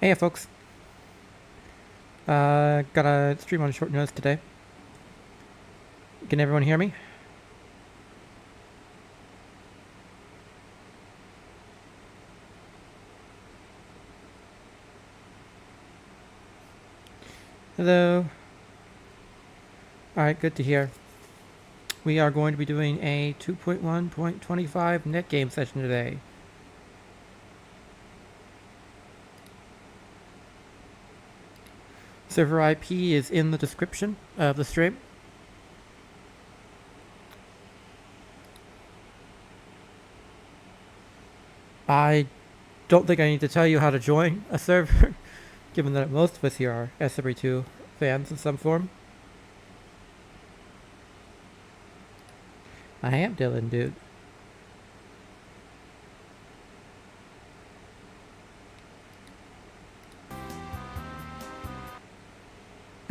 Hey folks, got a stream on short notice today. Can everyone hear me? Hello. Alright, good to hear. We are going to be doing a 2.1.25 net game session today. Server IP is in the description of the stream. I don't think I need to tell you how to join a server, given that most of us here are SRB2 fans in some form. I am Dylan, dude.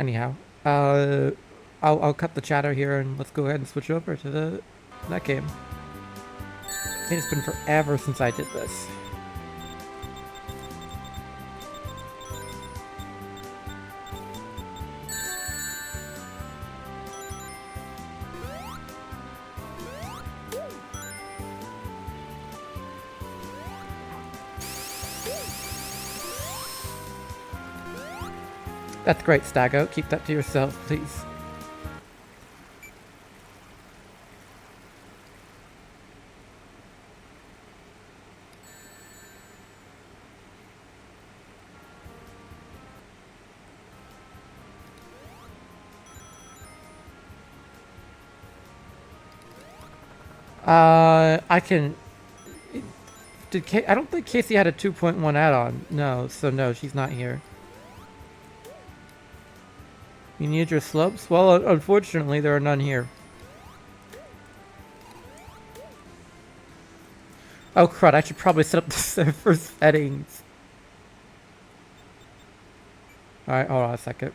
Anyhow, I'll cut the chatter here and let's go ahead and switch over to that game. It has been forever since I did this. That's great, Stago. Keep that to yourself, please. I can... I don't think Casey had a 2.1 add-on. No, so no, she's not here. You need your slopes? Well, unfortunately, there are none here. Oh crud, I should probably set up the server settings. Alright, hold on a second.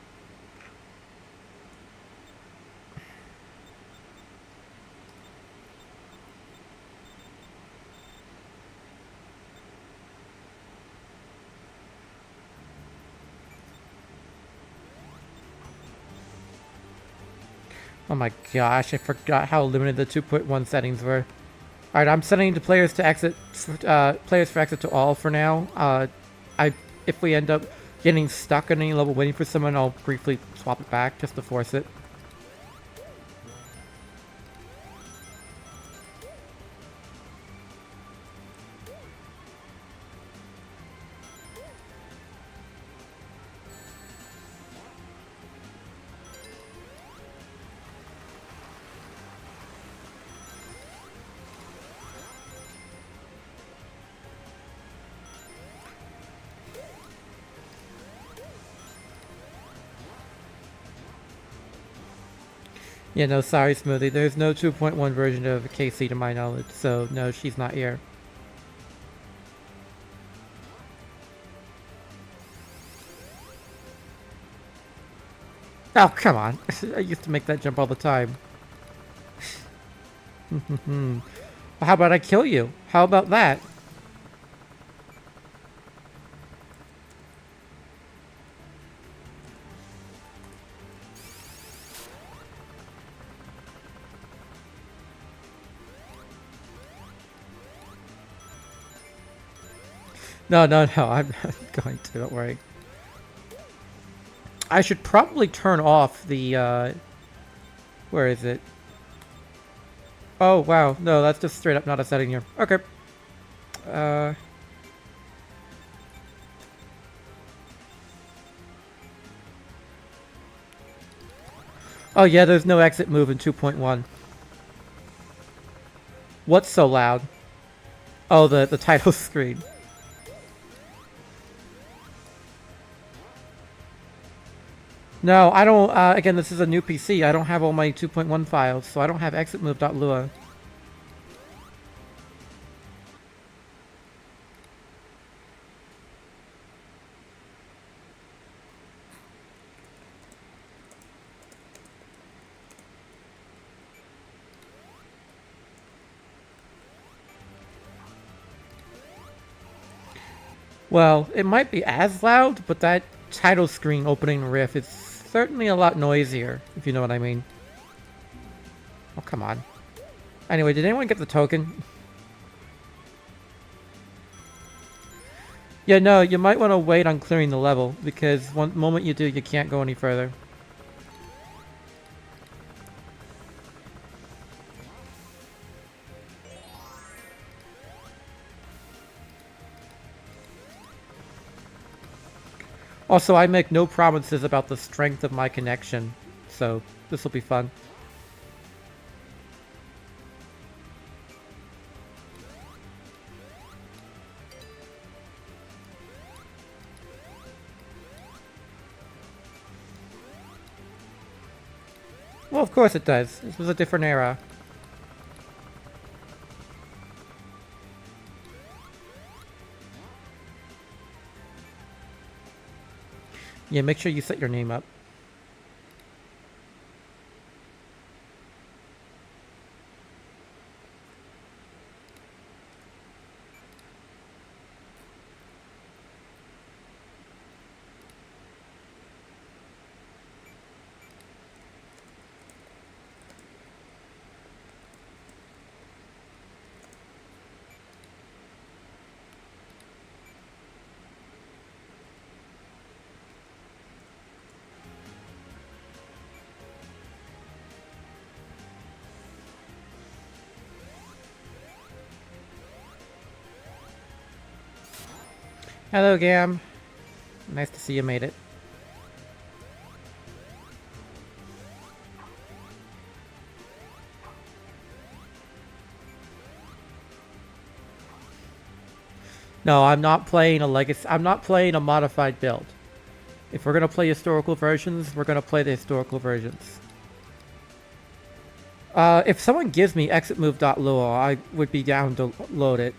Oh my gosh, I forgot how limited the 2.1 settings were. Alright, I'm setting to players to exit, players for exit to all for now. If we end up getting stuck at any level waiting for someone, I'll briefly swap it back just to force it. Yeah, no, sorry, Smoothie. There's no 2.1 version of KC to my knowledge, so no, she's not here. Oh, come on. I used to make that jump all the time. How about I kill you? How about that? No, I'm not going to, don't worry. I should probably turn off the, where is it? Oh, wow. No, that's just straight up not a setting here. Okay. Oh yeah, there's no exit move in 2.1. What's so loud? Oh, the title screen. No, I don't, again, this is a new PC. I don't have all my 2.1 files, so I don't have exitmove.lua. Well, it might be as loud, but that title screen opening riff is certainly a lot noisier, if you know what I mean. Oh, come on. Anyway, did anyone get the token? Yeah, no, you might want to wait on clearing the level, because one moment you do, you can't go any further. Also, I make no promises about the strength of my connection, so this will be fun. Well, of course it does. This was a different era. Yeah, make sure you set your name up. Hello, Gam. Nice to see you made it. No, I'm not playing a legacy. I'm not playing a modified build. If we're gonna play historical versions, we're gonna play the historical versions. If someone gives me exitmove.lua, I would be down to load it.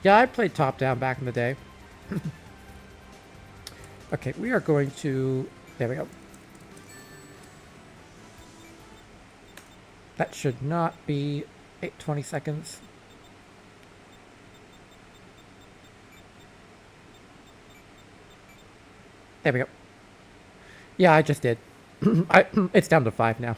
Yeah, I played top-down back in the day. Okay, we are going to... There we go. That should not be 20 seconds. There we go. Yeah, I just did. It's down to 5 now.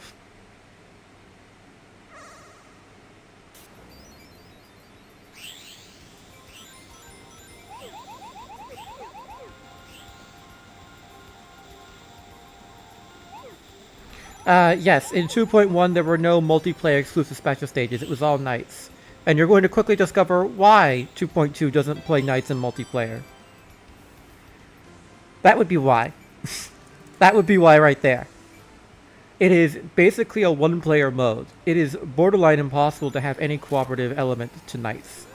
Yes, in 2.1 there were no multiplayer exclusive special stages. It was all nights. And you're going to quickly discover why 2.2 doesn't play nights in multiplayer. That would be why. That would be why right there. It is basically a one-player mode. It is borderline impossible to have any cooperative element to nights.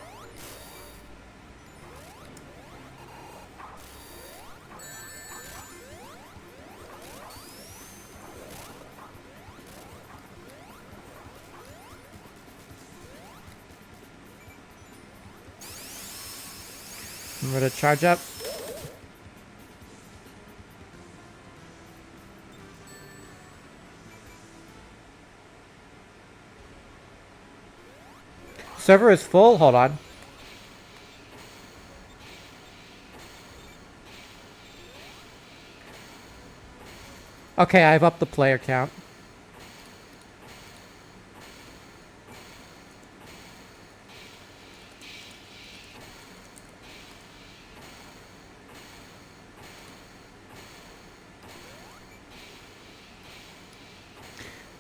I'm gonna charge up. Server is full, hold on. Okay, I've upped the player count.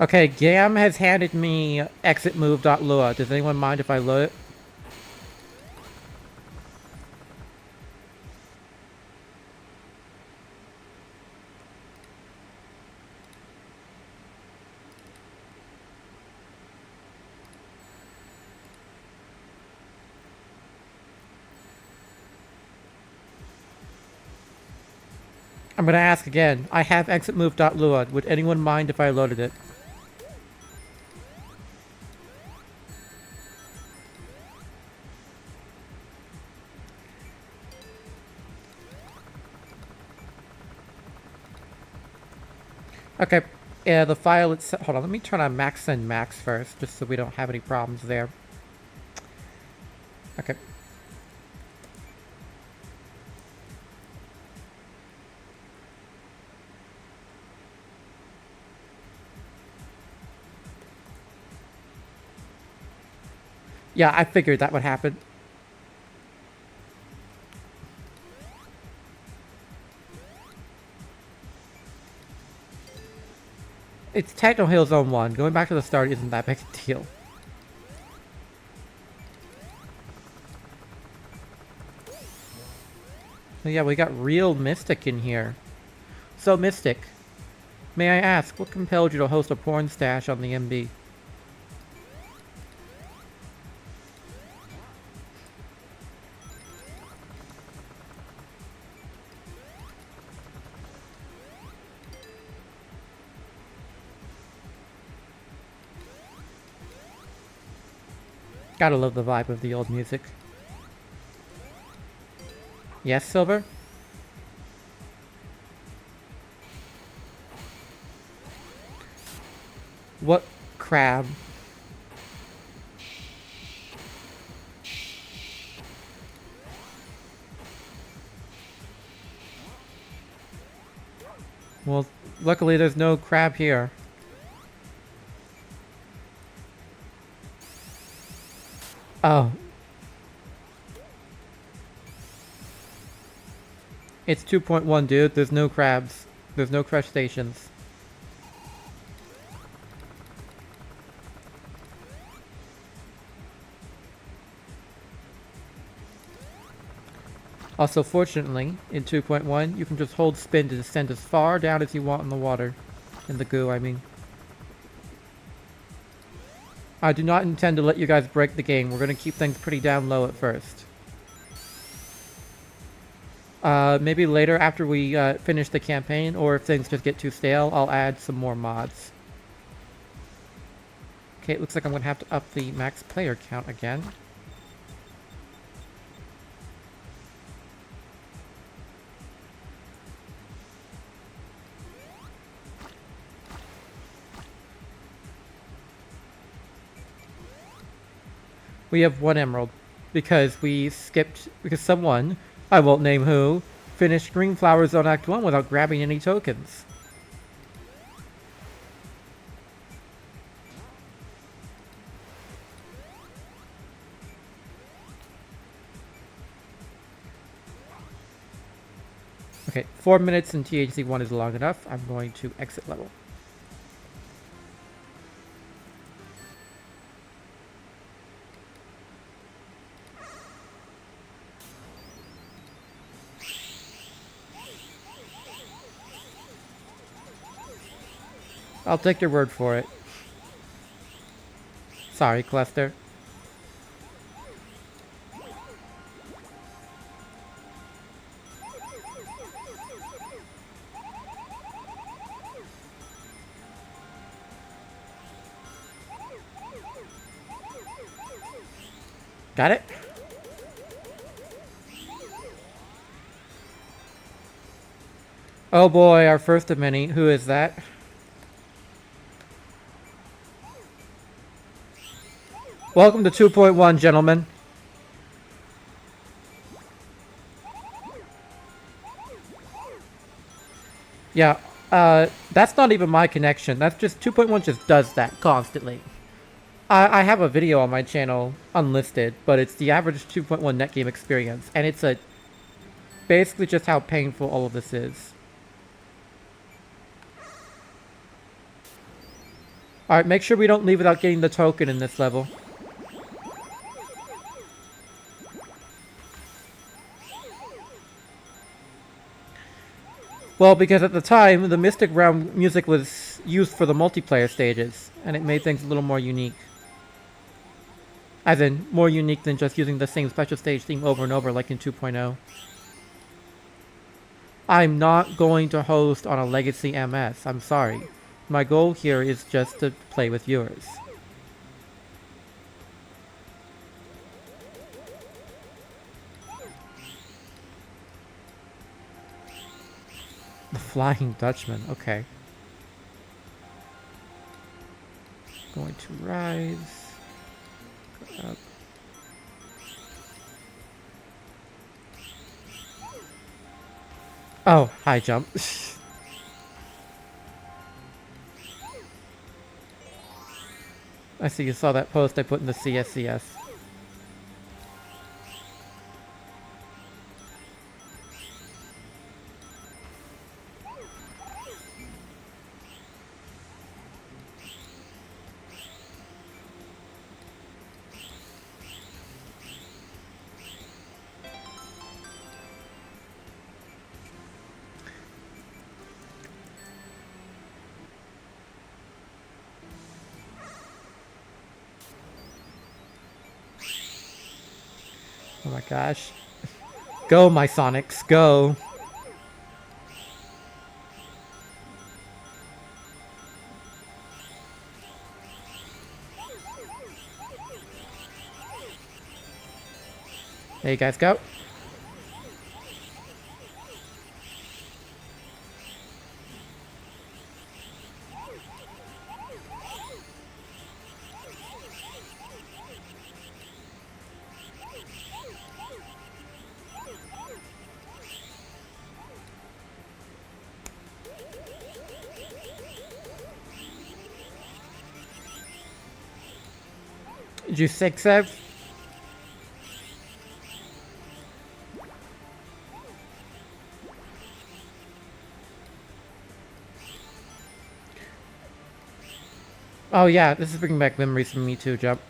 Okay, Gam has handed me exitmove.lua. Does anyone mind if I load it? I'm gonna ask again. I have exitmove.lua. Would anyone mind if I loaded it? Okay, yeah, the file itself. Hold on, let me turn on max send max first, just so we don't have any problems there. Okay. Yeah, I figured that would happen. It's Techno Hill Zone 1. Going back to the start isn't that big a deal. So yeah, we got real Mystic in here. So Mystic, may I ask, what compelled you to host a porn stash on the MB? Gotta love the vibe of the old music. Yes, Silver? What crab? Well, luckily there's no crab here. Oh. It's 2.1, dude. There's no crabs. There's no crustaceans. Also, fortunately, in 2.1, you can just hold spin to descend as far down as you want in the water. In the goo, I mean. I do not intend to let you guys break the game. We're going to keep things pretty down low at first. Maybe later after we finish the campaign, or if things just get too stale, I'll add some more mods. Okay, it looks like I'm going to have to up the max player count again. We have 1 emerald because someone, I won't name who, finished Greenflower Zone Act 1 without grabbing any tokens. Okay, 4 minutes in THC 1 is long enough. I'm going to exit level. I'll take your word for it. Sorry, Cluster. Got it? Oh boy, our first of many. Who is that? Welcome to 2.1, gentlemen. Yeah, that's not even my connection. That's just 2.1 just does that constantly. I have a video on my channel unlisted, but it's the average 2.1 net game experience, and it's basically just how painful all of this is. Alright, make sure we don't leave without getting the token in this level. Well, because at the time, the Mystic Realm music was used for the multiplayer stages, and it made things a little more unique. As in, more unique than just using the same special stage theme over and over like in 2.0. I'm not going to host on a Legacy MS, I'm sorry. My goal here is just to play with viewers. The Flying Dutchman, okay. Going to rise. Go up. Oh, high jump. I see you saw that post I put in the CSCS. Oh my gosh. Go, my Sonics, go! There you guys go. Did you 6-Ev? Oh yeah, this is bringing back memories from me too, Jump.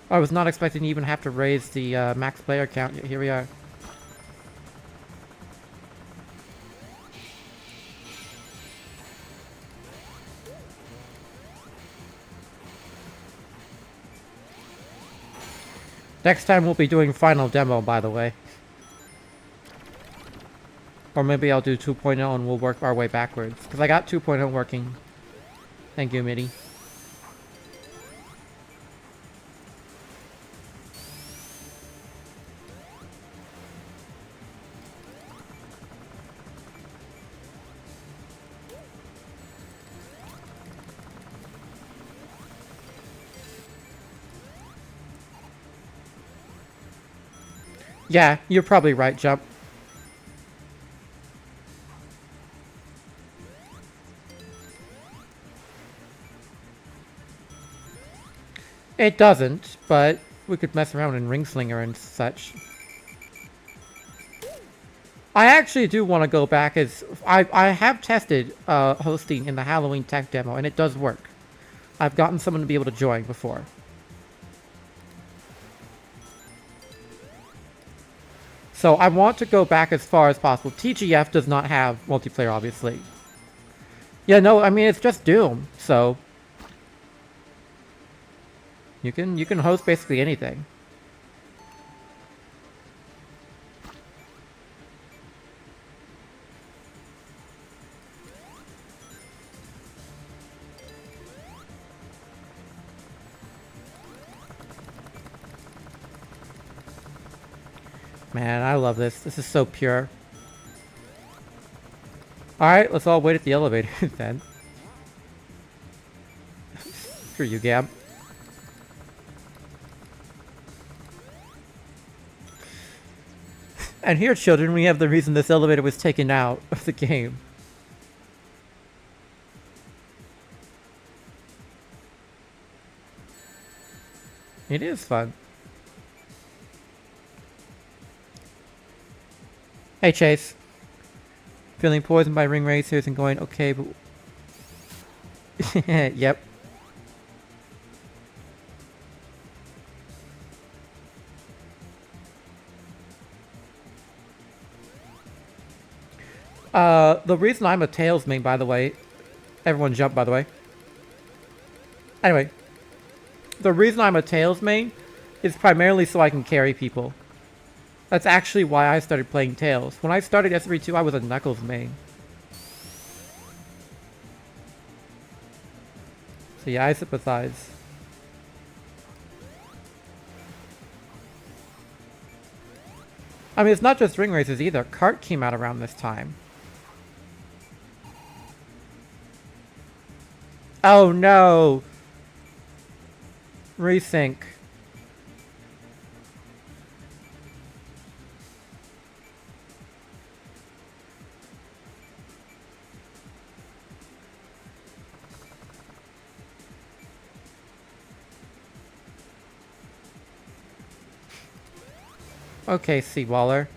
I was not expecting to even have to raise the max player count, yet here we are. Next time we'll be doing final demo, by the way. Or maybe I'll do 2.0 and we'll work our way backwards. Because I got 2.0 working. Thank you, MIDI. Yeah, you're probably right, Jump. It doesn't, but we could mess around in Ring Slinger and such. I actually do want to go back as... I have tested hosting in the Halloween tech demo, and it does work. I've gotten someone to be able to join before. So I want to go back as far as possible. TGF does not have multiplayer, obviously. Yeah, no, I mean, it's just Doom, so... You can host basically anything. Man, I love this. This is so pure. Alright, let's all wait at the elevator then. Screw you, Gab. And here, children, we have the reason this elevator was taken out of the game. It is fun. Hey, Chase. Feeling poisoned by ring racers and going, okay, but... Yep. The reason I'm a Tails main, by the way... Everyone jump, by the way. Anyway. The reason I'm a Tails main is primarily so I can carry people. That's actually why I started playing Tails. When I started SRB2, I was a Knuckles main. So yeah, I sympathize. I mean, it's not just ring races either. Kart came out around this time. Oh no! Resync. Okay, Seawaller.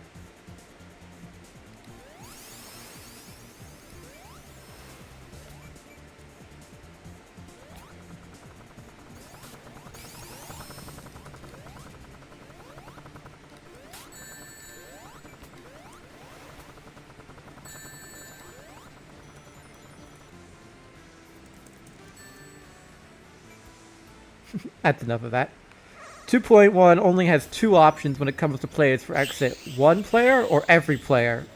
That's enough of that. 2.1 only has two options when it comes to players for exit. One player or every player.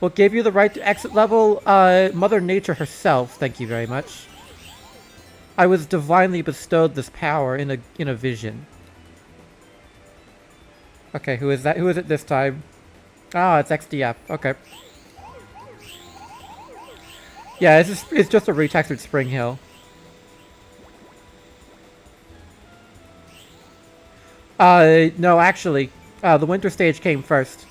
What gave you the right to exit level? Mother Nature herself, thank you very much. I was divinely bestowed this power in a vision. Okay, who is that? Who is it this time? Ah, it's XDF. Okay. Yeah, it's just a retextured Spring Hill. No, actually, the winter stage came first.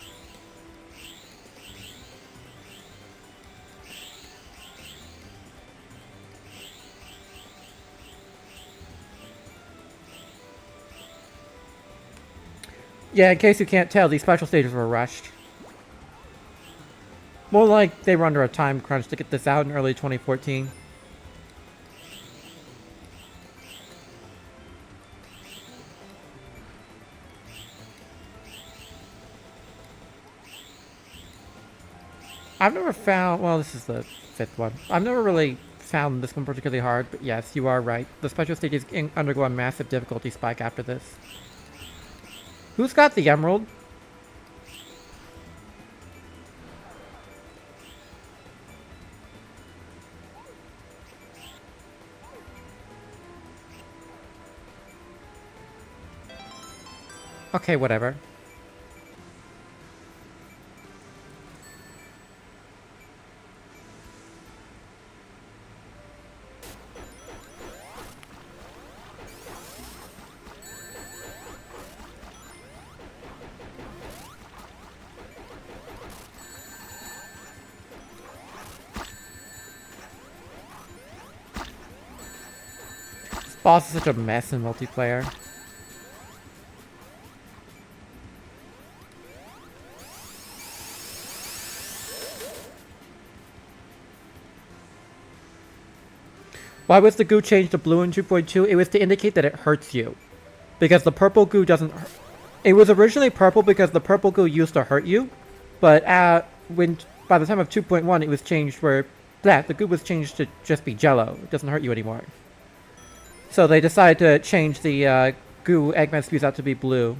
Yeah, in case you can't tell, these special stages were rushed. More like they were under a time crunch to get this out in early 2014. I've never found... Well, this is the fifth one. I've never really found this one particularly hard, but yes, you are right. The special stages undergo a massive difficulty spike after this. Who's got the emerald? Okay, whatever. This boss is such a mess in multiplayer. Why was the goo changed to blue in 2.2? It was to indicate that it hurts you. Because the purple goo doesn't... It was originally purple because the purple goo used to hurt you. But by the time of 2.1, it was changed where... the goo was changed to just be jello. It doesn't hurt you anymore. So they decided to change the goo Eggman spews out to be blue.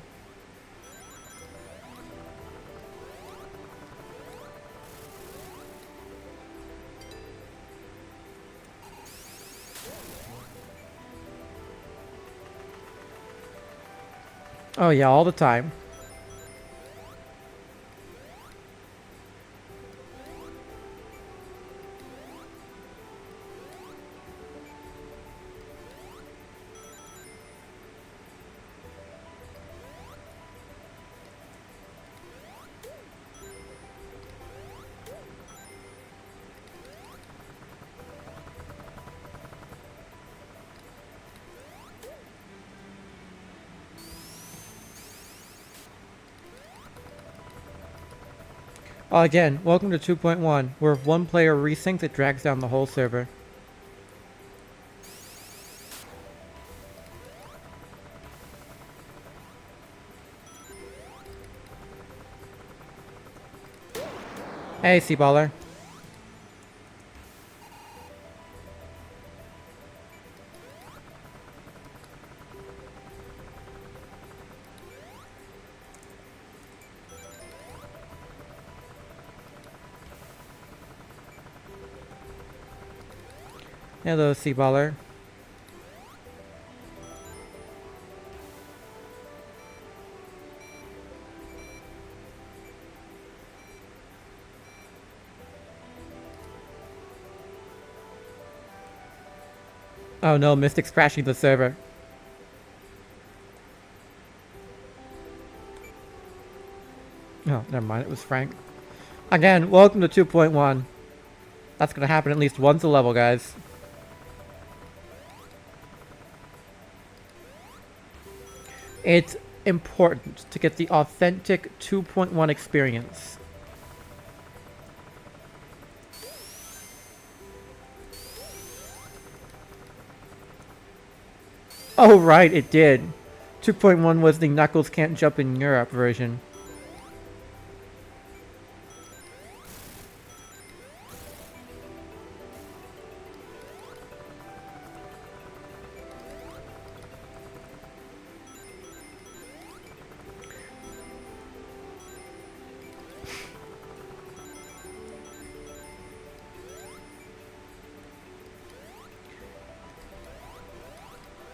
Oh yeah, all the time. Again, welcome to 2.1, where if one player resyncs, it drags down the whole server. Hey, Seaballer. Hello, Seaballer. Oh no, Mystic's crashing the server. Oh, never mind, it was Frank. Again, welcome to 2.1. That's gonna happen at least once a level, guys. It's important to get the authentic 2.1 experience. Oh right, it did. 2.1 was the Knuckles Can't Jump in Europe version.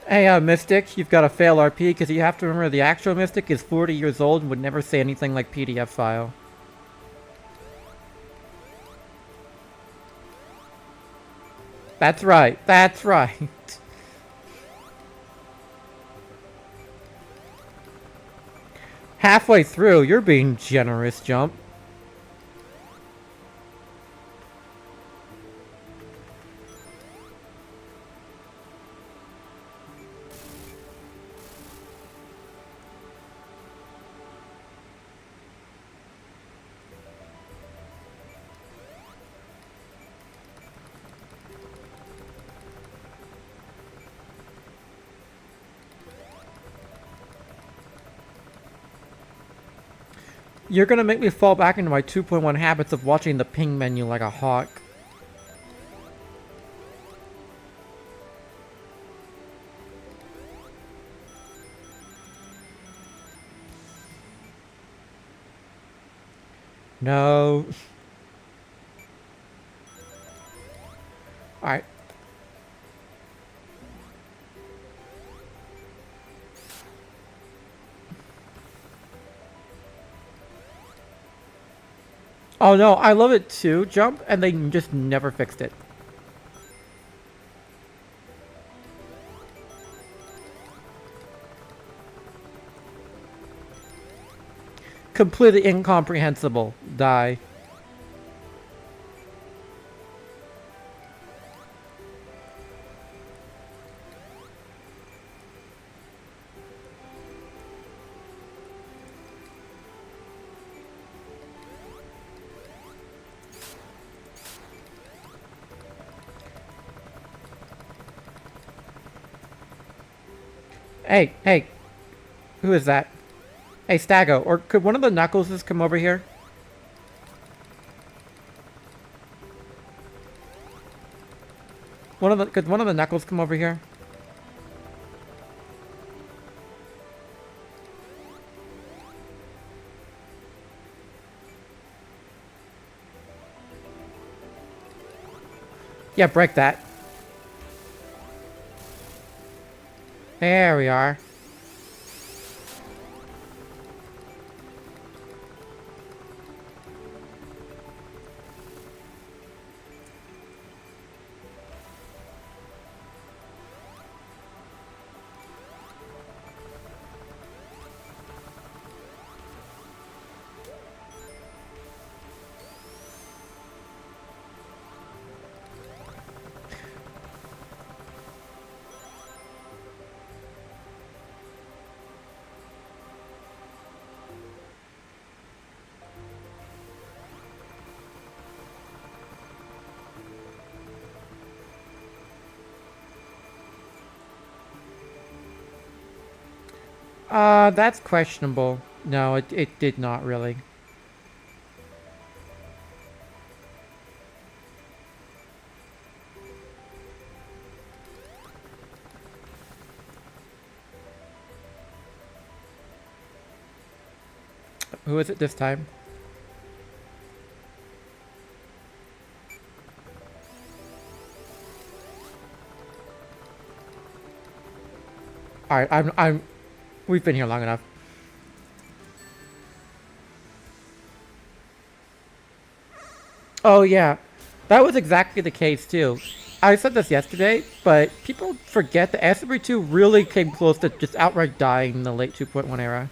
Hey, Mystic, you've got to fail RP because you have to remember the actual Mystic is 40 years old and would never say anything like PDF file. That's right. That's right. Halfway through, you're being generous, Jump. You're gonna make me fall back into my 2.1 habits of watching the ping menu like a hawk. No. Alright. Oh no, I love it too, Jump, and they just never fixed it. Completely incomprehensible. Die. Hey, hey. Who is that? Hey, Stago, or could one of the Knuckleses come over here? Could one of the Knuckles come over here? Yeah, break that. There we are. That's questionable. No, it did not really. Who is it this time? Alright, we've been here long enough. Oh yeah, that was exactly the case too. I said this yesterday, but people forget that SRB2 really came close to just outright dying in the late 2.1 era.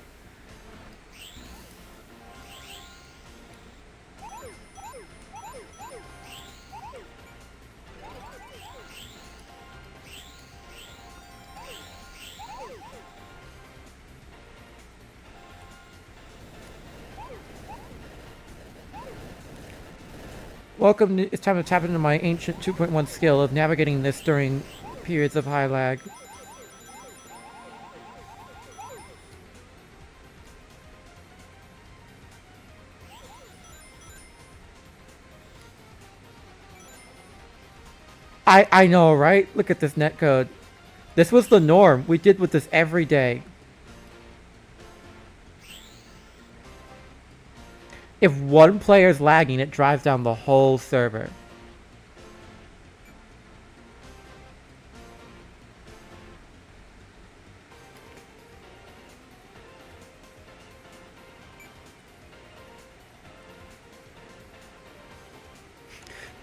Welcome, it's time to tap into my ancient 2.1 skill of navigating this during periods of high lag. I know, right? Look at this netcode. This was the norm. We did with this every day. If one player's lagging, it drives down the whole server.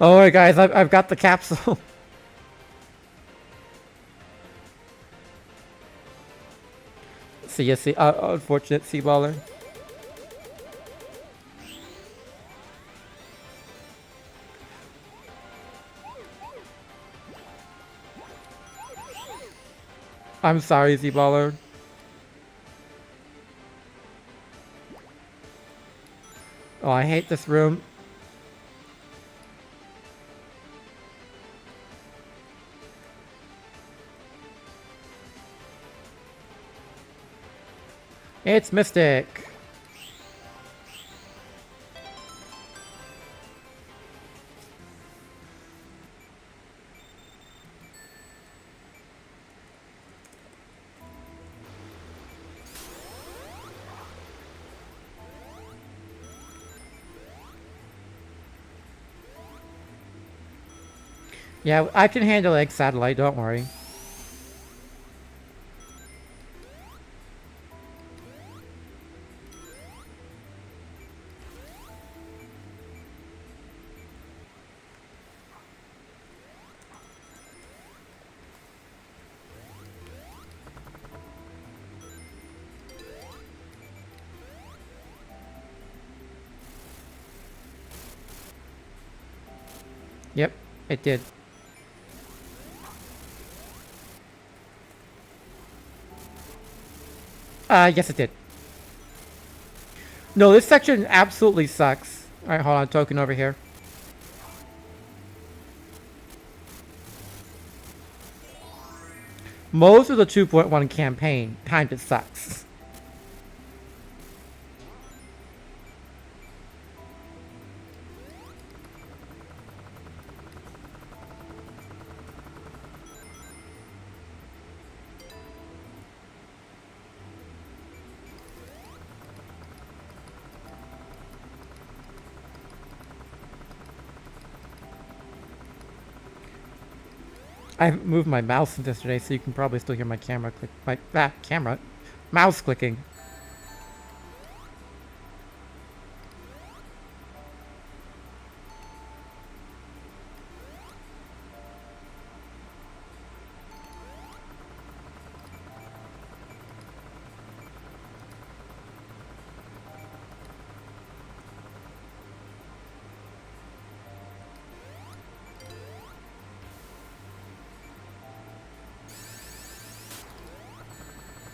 Oh, right, guys, I've got the capsule. See ya, see. Unfortunate sea baller. I'm sorry, sea baller. Oh, I hate this room. It's Mystic. Yeah, I can handle Egg Satellite, don't worry. Yep, it did. Yes it did. No, this section absolutely sucks. Alright, hold on, token over here. Most of the 2.1 campaign kinda sucks. I haven't moved my mouse since yesterday, so you can probably still hear my camera click. Mouse clicking.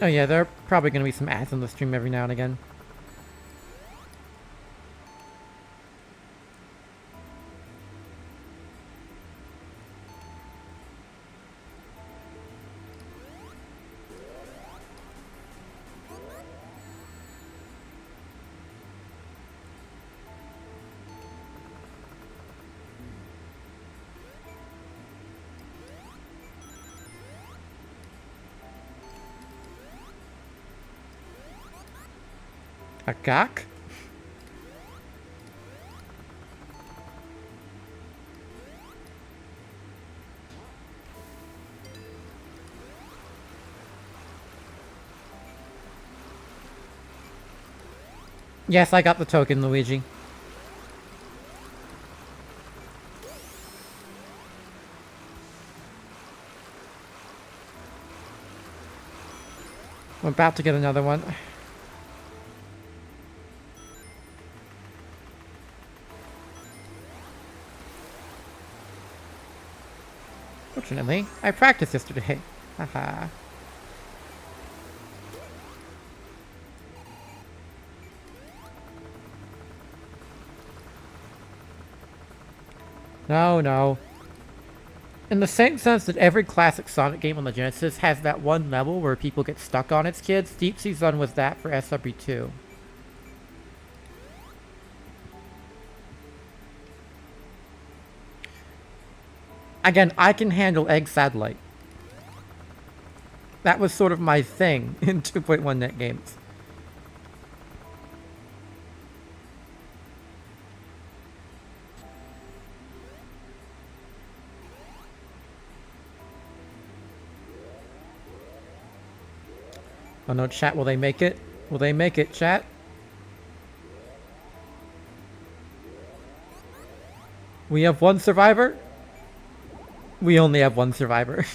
Oh yeah, there are probably going to be some ads on the stream every now and again. A gawk? Yes, I got the token, Luigi. I'm about to get another one. Fortunately, I practiced yesterday. Haha. No, no. In the same sense that every classic Sonic game on the Genesis has that one level where people get stuck on its kids, Deep Sea Zone was that for SRB2. Again, I can handle Egg Satellite. That was sort of my thing in 2.1 net games. Oh no, chat, will they make it? Will they make it, chat? We have one survivor. We only have one survivor.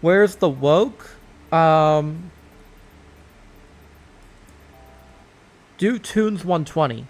Where's the woke? Do tunes 120.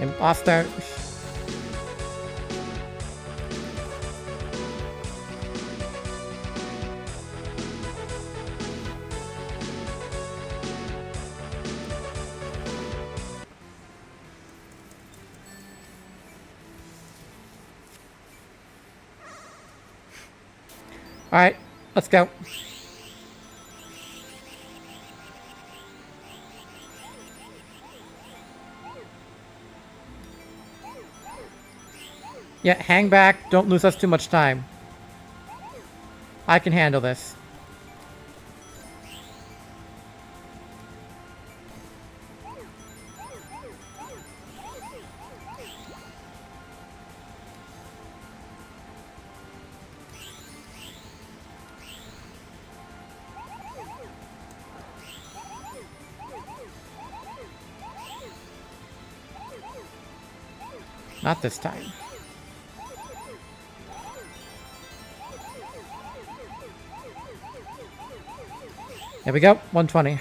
Imposter. Alright, let's go. Yeah, hang back. Don't lose us too much time. I can handle this. Not this time. There we go, 120.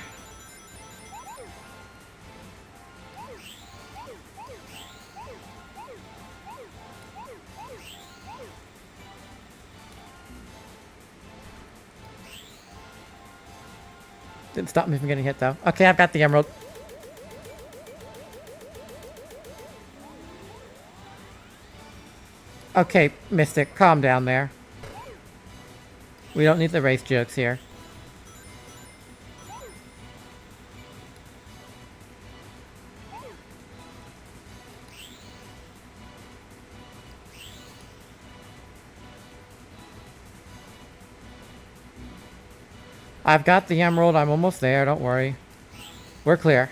Didn't stop me from getting hit though. Okay, I've got the emerald. Okay, Mystic, calm down there. We don't need the race jokes here. I've got the emerald. I'm almost there. Don't worry. We're clear.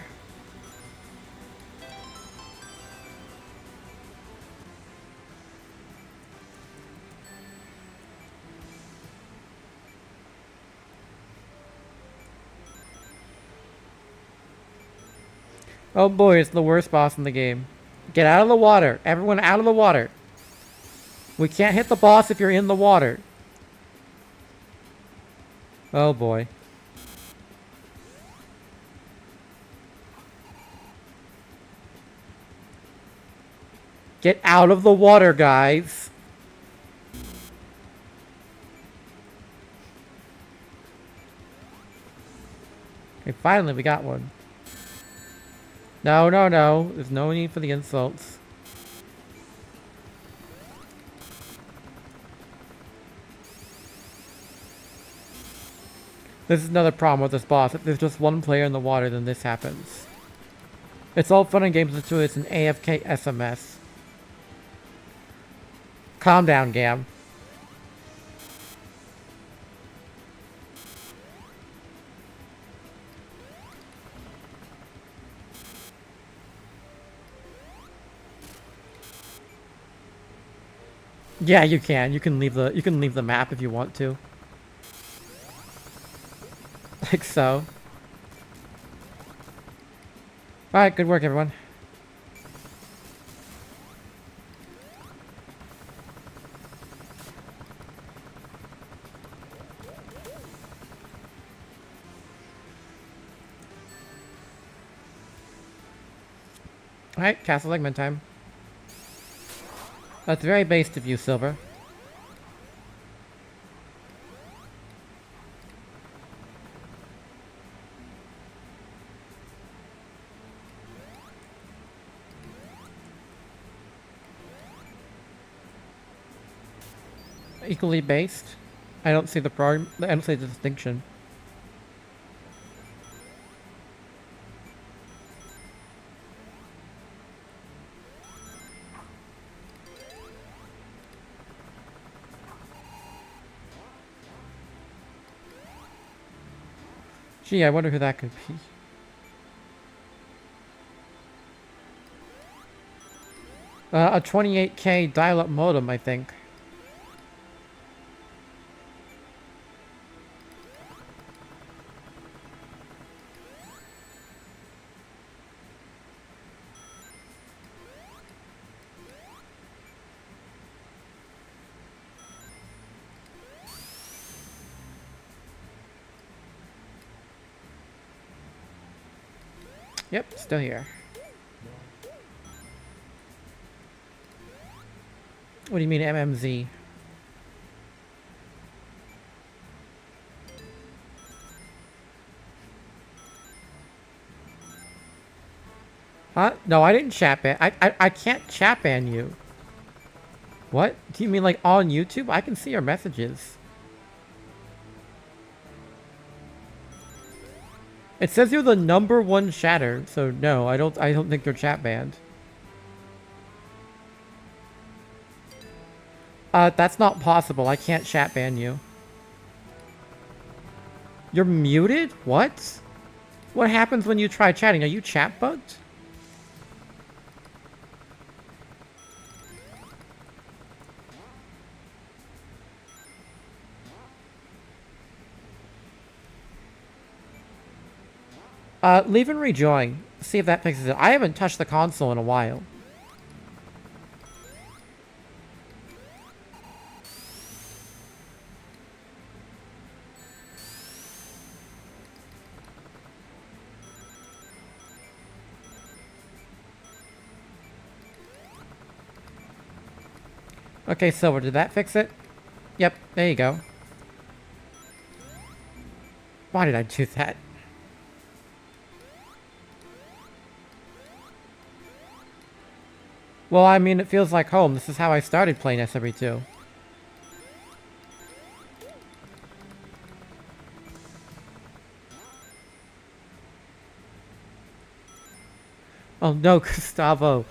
Oh boy, it's the worst boss in the game. Get out of the water. Everyone out of the water. We can't hit the boss if you're in the water. Oh boy. Get out of the water, guys. Okay, finally we got one. No, no, no. There's no need for the insults. This is another problem with this boss. If there's just one player in the water, then this happens. It's all fun and games until it's an AFK SMS. Calm down, Gam. Yeah, you can. You can leave the map if you want to. Like so. Alright, good work everyone. Alright, castle Eggman time. That's very based of you, Silver. equally based. I don't see the problem. I don't see the distinction. Gee, I wonder who that could be. A 28K dial-up modem, I think. Yep, still here. What do you mean MMZ? Huh? No, I didn't chat ban. I can't chat ban you. What? Do you mean like on YouTube? I can see your messages. It says you're the #1 chatter, so no, I don't think you're chat banned. That's not possible. I can't chat ban you. You're muted? What? What happens when you try chatting? Are you chat bugged? Leave and rejoin. See if that fixes it. I haven't touched the console in a while. Okay, Silver, did that fix it? Yep, there you go. Why did I do that? Well, I mean, it feels like home. This is how I started playing SRB2. Oh no, Gustavo.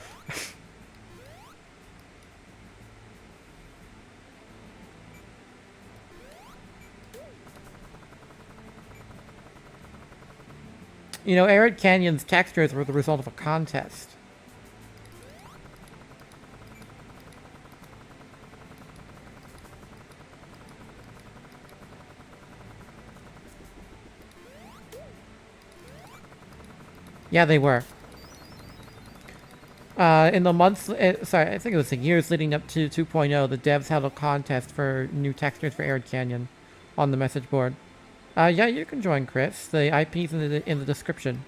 You know, Arid Canyon's textures were the result of a contest. Yeah, they were. In the months, sorry, I think it was the years leading up to 2.0, the devs held a contest for new textures for Arid Canyon on the message board. Yeah, you can join, Chris. The IP's in the description.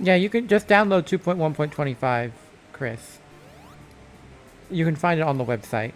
Yeah, you can just download 2.1.25, Chris. You can find it on the website.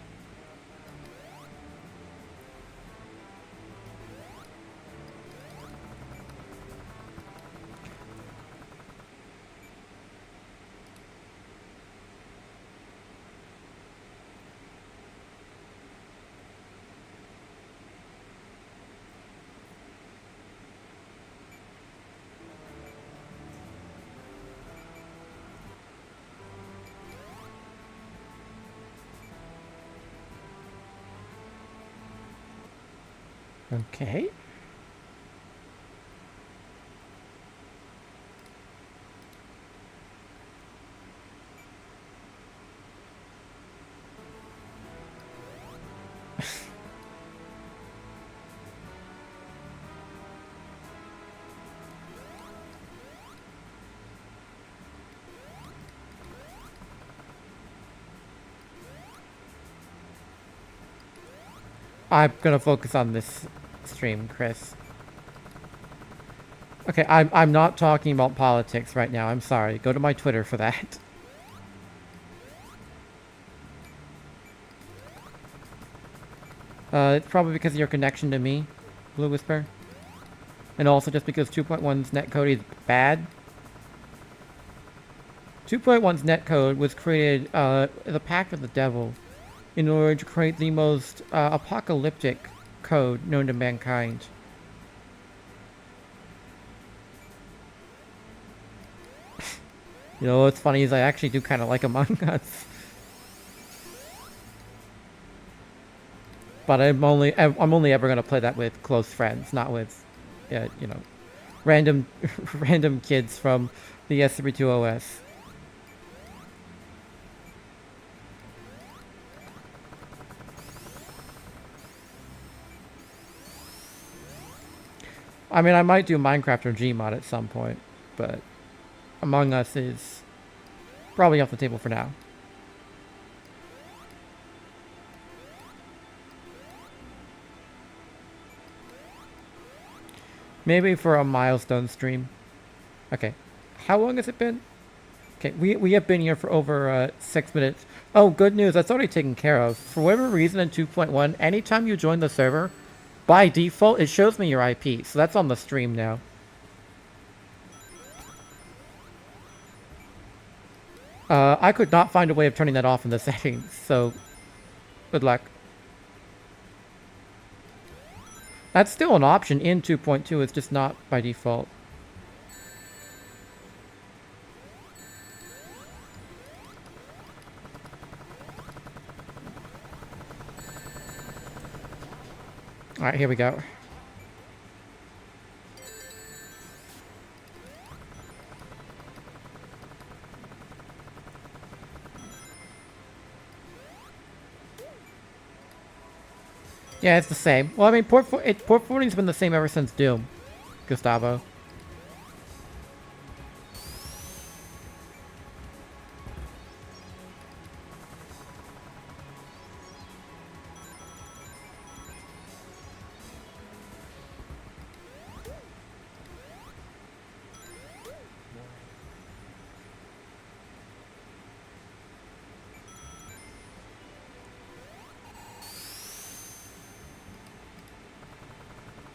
Okay. I'm gonna focus on this stream, Chris. Okay, I'm not talking about politics right now. I'm sorry. Go to my Twitter for that. It's probably because of your connection to me, Blue Whisper. And also just because 2.1's netcode is bad. 2.1's netcode was created as a pact with the devil in order to create the most apocalyptic code known to mankind. You know what's funny is I actually do kind of like Among Us. But I'm only ever gonna play that with close friends, not with, you know, random random kids from the SRB2 OS. I mean, I might do Minecraft or Gmod at some point, but Among Us is probably off the table for now. Maybe for a milestone stream. Okay. How long has it been? Okay, we have been here for over 6 minutes. Oh, good news. That's already taken care of. For whatever reason in 2.1, anytime you join the server, by default, it shows me your IP. So that's on the stream now. I could not find a way of turning that off in the settings, so good luck. That's still an option in 2.2, it's just not by default. Alright, here we go. Yeah, it's the same. Well, I mean, port forwarding's been the same ever since Doom, Gustavo.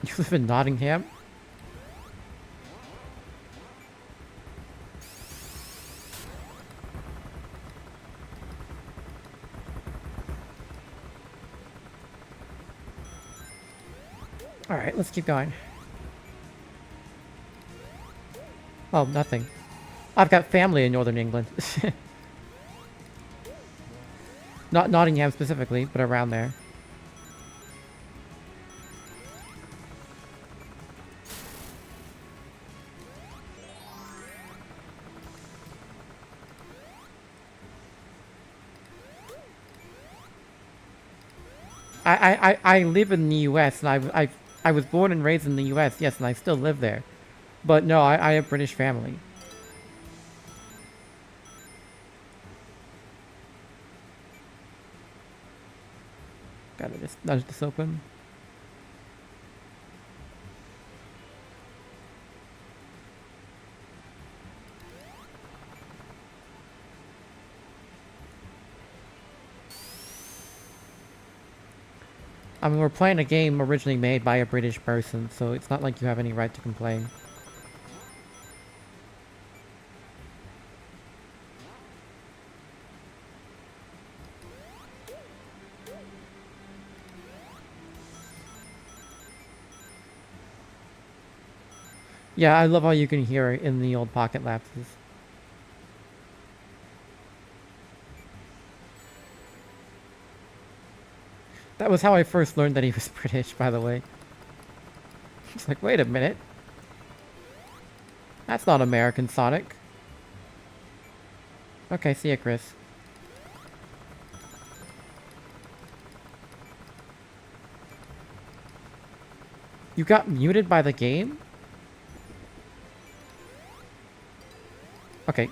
You live in Nottingham? Alright, let's keep going. Oh, nothing. I've got family in Northern England. Not Nottingham specifically, but around there. I live in the U.S. and I was born and raised in the U.S. Yes, and I still live there. But no, I have British family. Gotta just nudge this open. I mean, we're playing a game originally made by a British person, so it's not like you have any right to complain. Yeah, I love how you can hear it in the old pocket lapses. That was how I first learned that he was British, by the way. It's like, wait a minute. That's not American Sonic. Okay, see ya, Chris. You got muted by the game? Okay.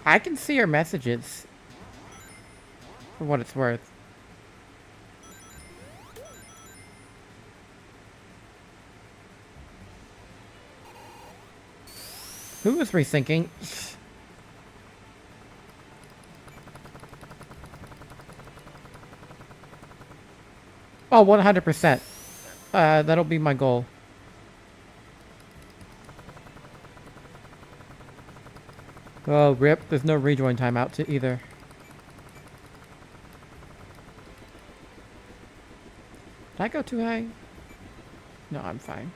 I can see your messages. For what it's worth. Who was rethinking? Oh, 100%. That'll be my goal. Oh, rip. There's no rejoin timeout to either. Did I go too high? No, I'm fine.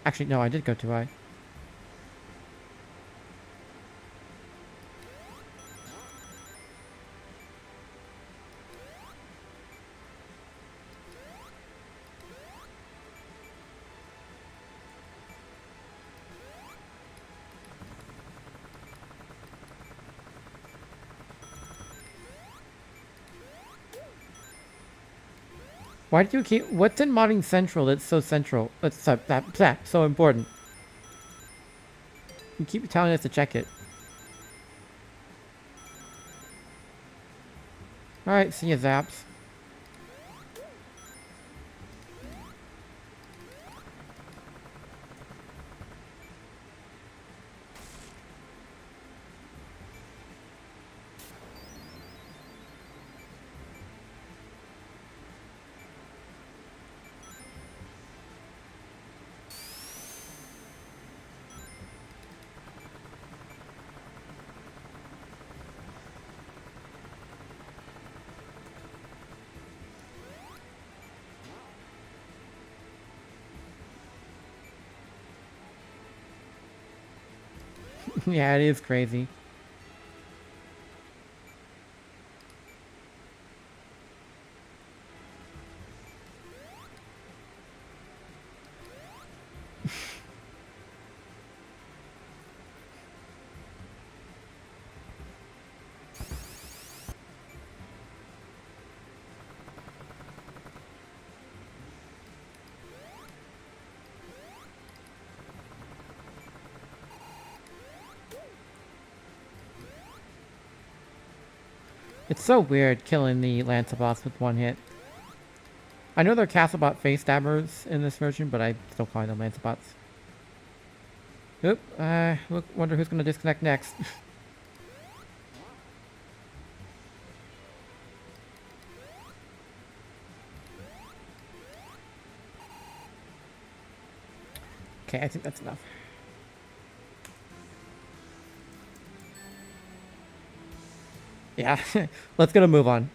Actually, no, I did go too high. Why do you keep... What's in modding central that's so central? That's so important. You keep telling us to check it. Alright, see ya, Zaps. Yeah, it is crazy. It's so weird killing the Lanceobots with one hit. I know they're Castlebot face stabbers in this version, but I still call them Lanceobots. Oop, wonder who's gonna disconnect next. Okay, I think that's enough. Yeah, let's get a move on.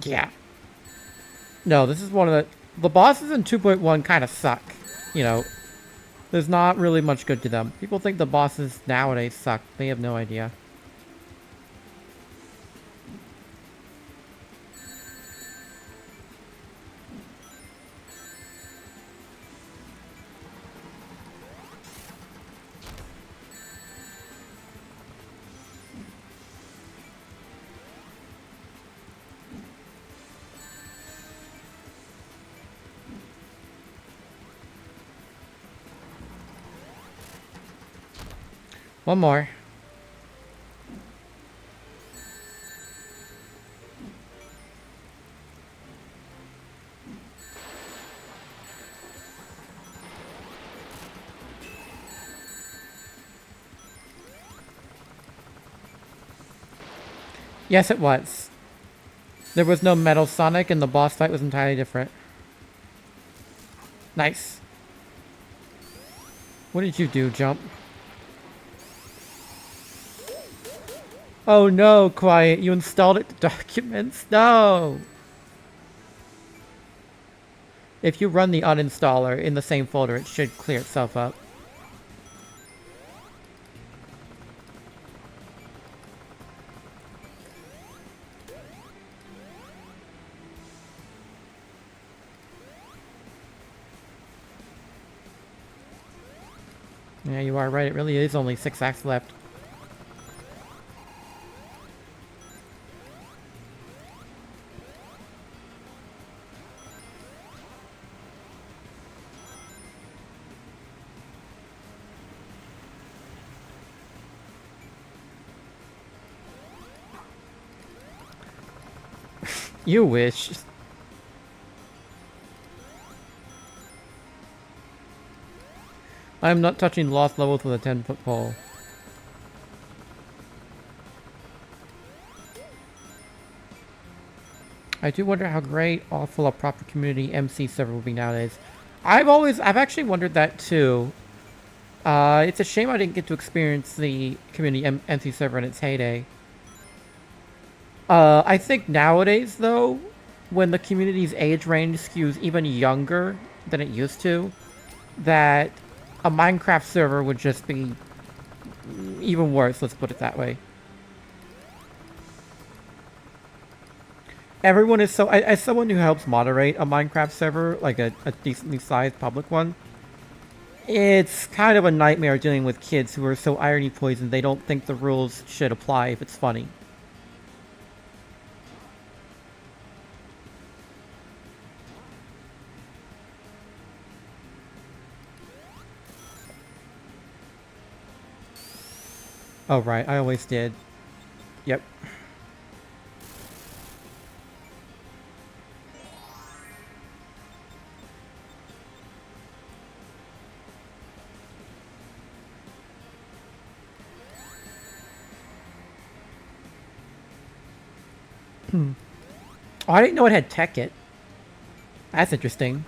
Yeah. No, this is one of the bosses in 2.1 kind of suck. You know, there's not really much good to them. People think the bosses nowadays suck. They have no idea. One more. Yes, it was. There was no Metal Sonic and the boss fight was entirely different. Nice. What did you do, Jump? Oh no, Quiet. You installed it to documents? No! If you run the uninstaller in the same folder, it should clear itself up. Yeah, you are right. It really is only 6 acts left. You wish. I'm not touching lost levels with a 10-foot pole. I do wonder how great awful a proper community MC server will be nowadays. I've actually wondered that too. It's a shame I didn't get to experience the community MC server in its heyday. I think nowadays, though, when the community's age range skews even younger than it used to, that a Minecraft server would just be even worse, let's put it that way. Everyone is so... As someone who helps moderate a Minecraft server, like a decently sized public one, it's kind of a nightmare dealing with kids who are so irony poisoned they don't think the rules should apply if it's funny. Oh, right. I always did. Yep. Oh, I didn't know it had tech it. That's interesting.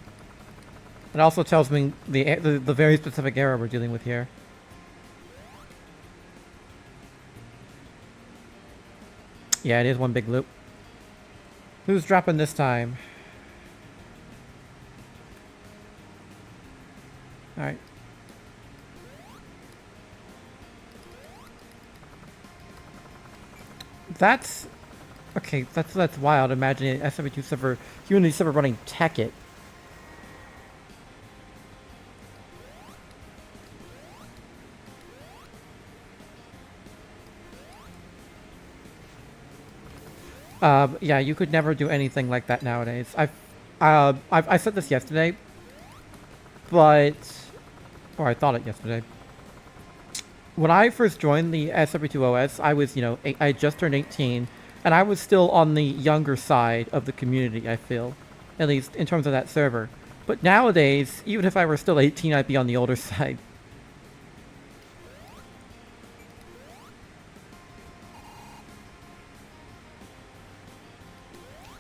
It also tells me the very specific error we're dealing with here. Yeah, it is one big loop. Who's dropping this time? Alright. That's... Okay, that's wild. Imagine an SRB2 server, Unity server running Tekkit. Yeah, you could never do anything like that nowadays. I said this yesterday, but... Or I thought it yesterday. When I first joined the SRB2 OS, I was, I had just turned 18, and I was still on the younger side of the community, I feel. At least in terms of that server. But nowadays, even if I were still 18, I'd be on the older side.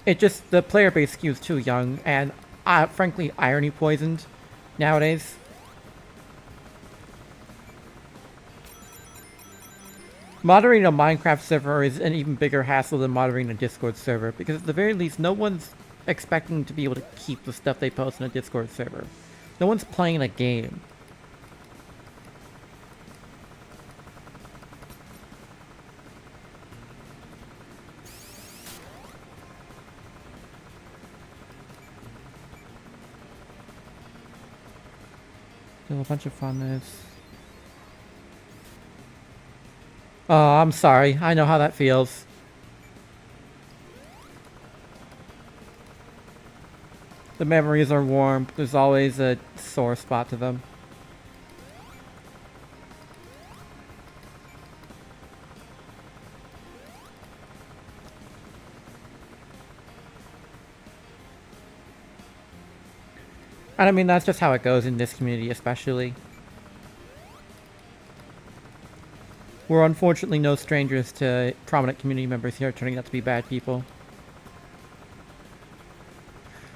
It just, the player base skews too young, and frankly, irony poisoned nowadays. Moderating a Minecraft server is an even bigger hassle than moderating a Discord server, because at the very least, no one's expecting to be able to keep the stuff they post in a Discord server. No one's playing a game. Still a bunch of fun this. Oh, I'm sorry. I know how that feels. The memories are warm, but there's always a sore spot to them. And I mean, that's just how it goes in this community, especially. We're unfortunately no strangers to prominent community members here turning out to be bad people.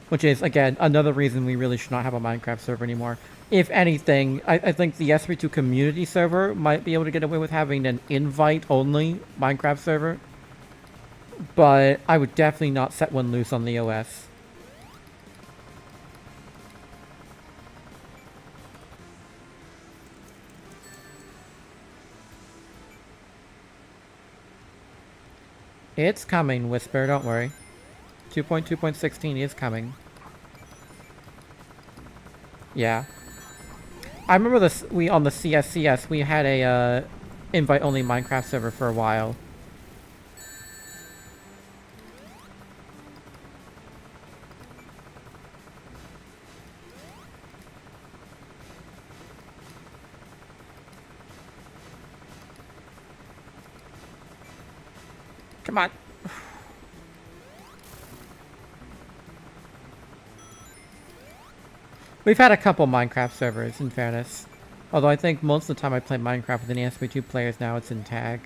Which is, again, another reason we really should not have a Minecraft server anymore. If anything, I think the SRB2 community server might be able to get away with having an invite-only Minecraft server. But I would definitely not set one loose on the OS. It's coming, Whisper, don't worry. 2.2.16 is coming. Yeah. I remember this. We on the CSCS we had a invite only Minecraft server for a while. Come on. We've had a couple Minecraft servers, in fairness. Although I think most of the time I play Minecraft with any SRB2 players now, it's in tag.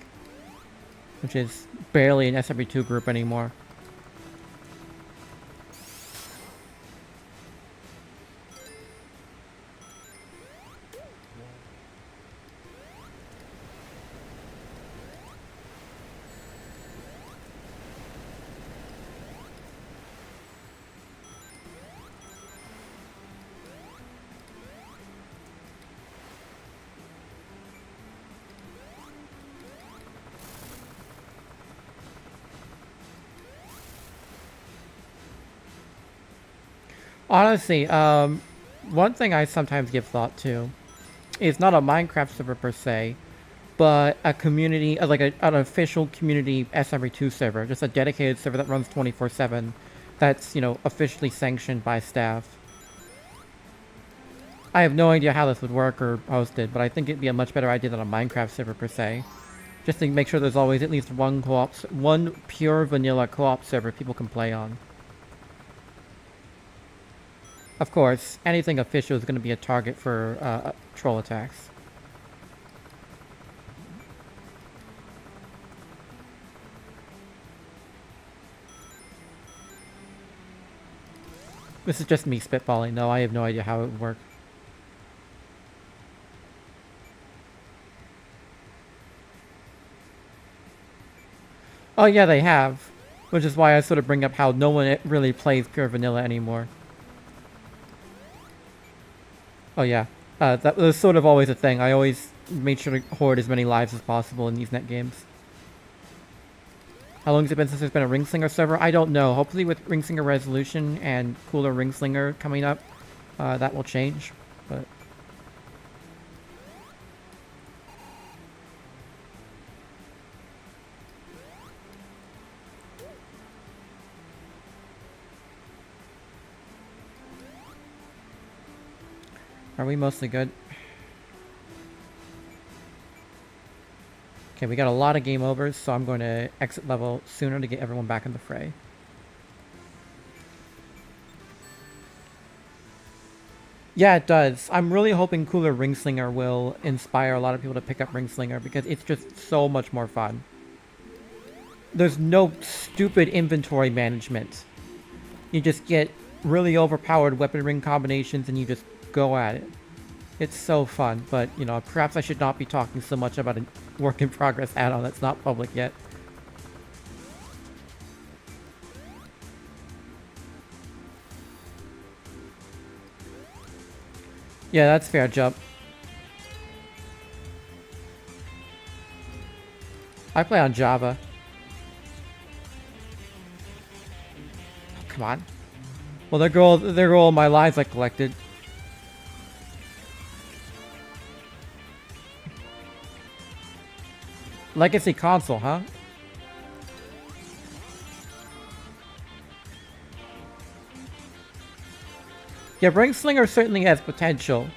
Which is barely an SRB2 group anymore. Honestly, one thing I sometimes give thought to is not a Minecraft server per se, but a community, like an official community SRB2 server, just a dedicated server that runs 24/7, that's, you know, officially sanctioned by staff. I have no idea how this would work or hosted, but I think it'd be a much better idea than a Minecraft server per se. Just to make sure there's always at least one pure vanilla co-op server people can play on. Of course, anything official is going to be a target for troll attacks. This is just me spitballing, though. I have no idea how it would work. Oh yeah, they have. Which is why I sort of bring up how no one really plays pure vanilla anymore. Oh yeah, that was sort of always a thing. I always made sure to hoard as many lives as possible in these net games. How long has it been since there's been a Ringslinger server? I don't know. Hopefully with Ringslinger Resolution and cooler Ringslinger coming up, that will change. But are we mostly good? Okay, we got a lot of game overs, so I'm going to exit level sooner to get everyone back in the fray. Yeah, it does. I'm really hoping cooler Ringslinger will inspire a lot of people to pick up Ringslinger because it's just so much more fun. There's no stupid inventory management. You just get really overpowered weapon ring combinations and you just go at it. It's so fun, but, you know, perhaps I should not be talking so much about a work-in-progress add-on that's not public yet. Yeah, that's fair, Jump. I play on Java. Oh, come on. Well, there go all my lives I collected. Legacy console, huh? Yeah, Ringslinger certainly has potential.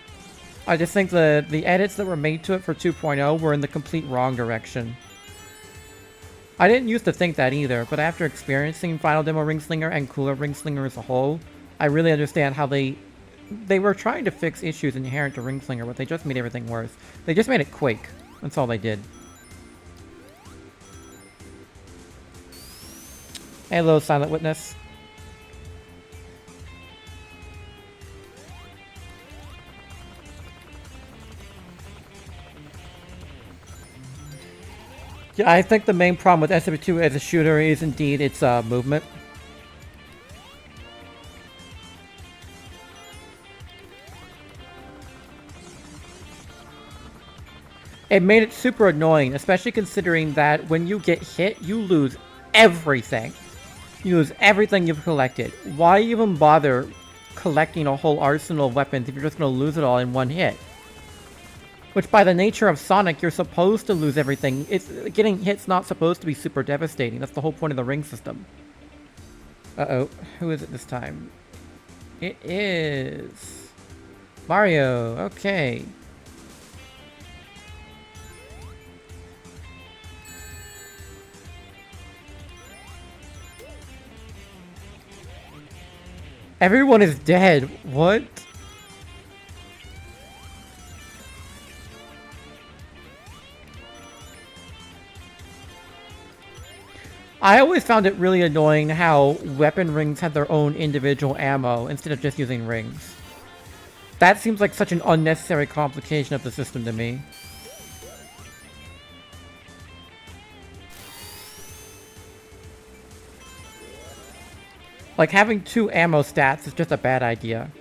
I just think the edits that were made to it for 2.0 were in the complete wrong direction. I didn't used to think that either, but after experiencing Final Demo Ringslinger and Cooler Ringslinger as a whole, I really understand how they were trying to fix issues inherent to Ringslinger, but they just made everything worse. They just made it quake. That's all they did. Hello, Silent Witness. Yeah, I think the main problem with SRB2 as a shooter is indeed its movement. It made it super annoying, especially considering that when you get hit, you lose everything. You lose everything you've collected. Why even bother collecting a whole arsenal of weapons if you're just going to lose it all in one hit? Which, by the nature of Sonic, you're supposed to lose everything. Getting hit's not supposed to be super devastating. That's the whole point of the ring system. Uh-oh. Who is it this time? It is... Mario. Okay. Everyone is dead. What? I always found it really annoying how weapon rings had their own individual ammo instead of just using rings. That seems like such an unnecessary complication of the system to me. Like, having 2 ammo stats is just a bad idea.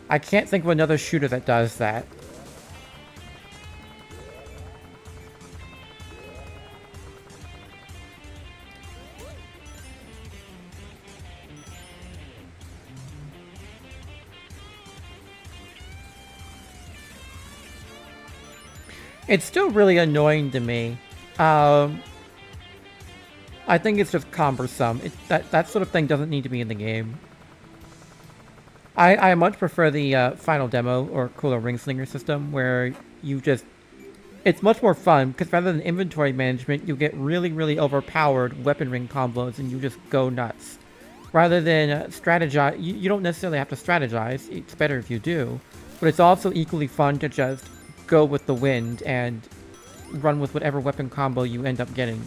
I can't think of another shooter that does that. It's still really annoying to me. I think it's just cumbersome. That sort of thing doesn't need to be in the game. I much prefer the final demo or cooler ring slinger system where you just... It's much more fun because rather than inventory management, you get really, really overpowered weapon ring combos and you just go nuts. Rather than strategize, you don't necessarily have to strategize. It's better if you do. But it's also equally fun to just go with the wind and run with whatever weapon combo you end up getting.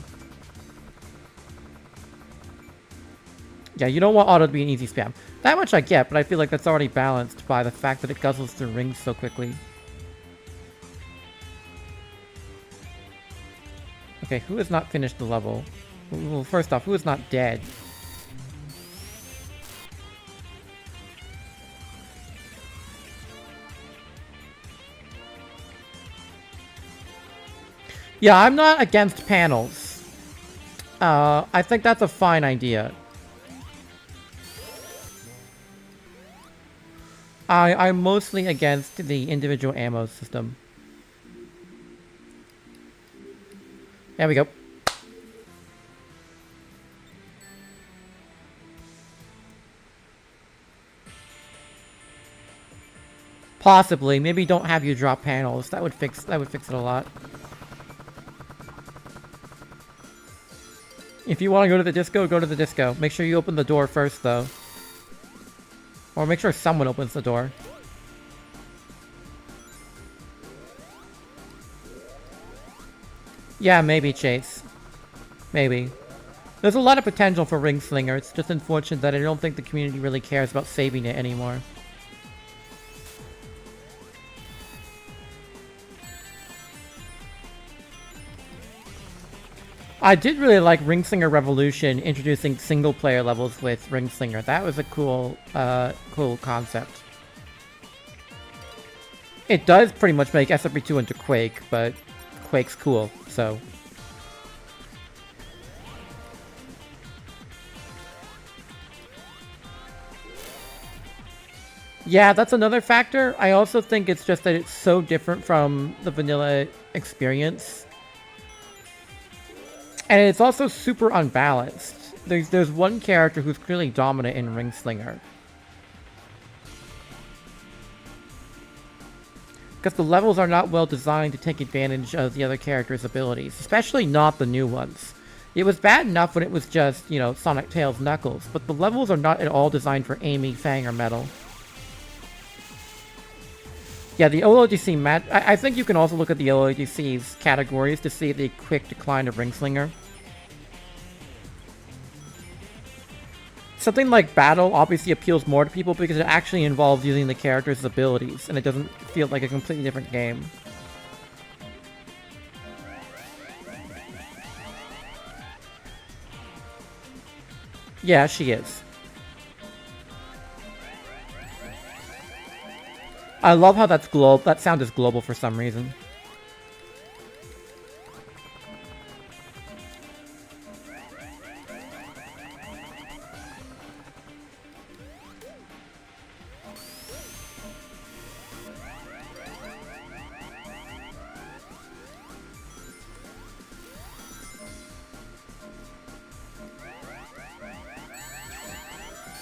Yeah, you don't want auto to be an easy spam. That much I get, but I feel like that's already balanced by the fact that it guzzles through rings so quickly. Okay, who has not finished the level? Well, first off, who is not dead? Yeah, I'm not against panels. I think that's a fine idea. I'm mostly against the individual ammo system. There we go. Possibly. Maybe don't have you drop panels. That would fix it a lot. If you want to go to the disco, go to the disco. Make sure you open the door first, though. Or make sure someone opens the door. Yeah, maybe, Chase. Maybe. There's a lot of potential for Ring Slinger. It's just unfortunate that I don't think the community really cares about saving it anymore. I did really like Ringslinger Revolution introducing single-player levels with Ringslinger. That was a cool, cool concept. It does pretty much make SRB2 into Quake, but Quake's cool, so... Yeah, that's another factor. I also think it's just that it's so different from the vanilla experience. And it's also super unbalanced. There's one character who's clearly dominant in Ringslinger. Because the levels are not well designed to take advantage of the other character's abilities. Especially not the new ones. It was bad enough when it was just, you know, Sonic, Tails, Knuckles. But the levels are not at all designed for Amy, Fang, or Metal. Yeah, the OLGC match... I think you can also look at the OLGC's categories to see the quick decline of Ringslinger. Something like Battle obviously appeals more to people because it actually involves using the character's abilities, and it doesn't feel like a completely different game. Yeah, she is. I love how that's global. That sound is global for some reason.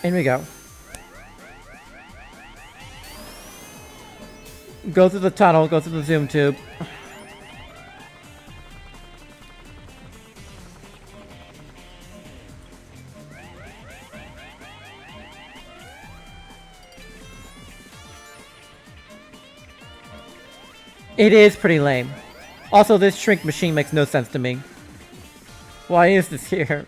In we go. Go through the tunnel, go through the zoom tube. It is pretty lame. Also, this shrink machine makes no sense to me. Why is this here?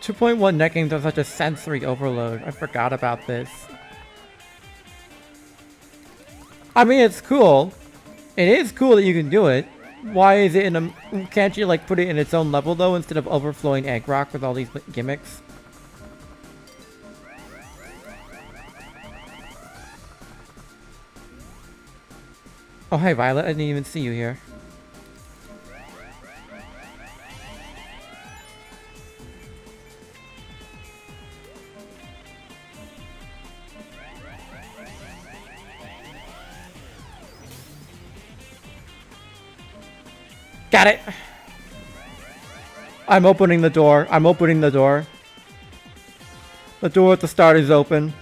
.1 net games are such a sensory overload. I forgot about this. I mean, it's cool. It is cool that you can do it. Why is it in a... Can't you, like, put it in its own level, though, instead of overflowing Egg Rock with all these gimmicks? Oh, hey, Violet. I didn't even see you here. Got it! I'm opening the door. I'm opening the door. The door at the start is open.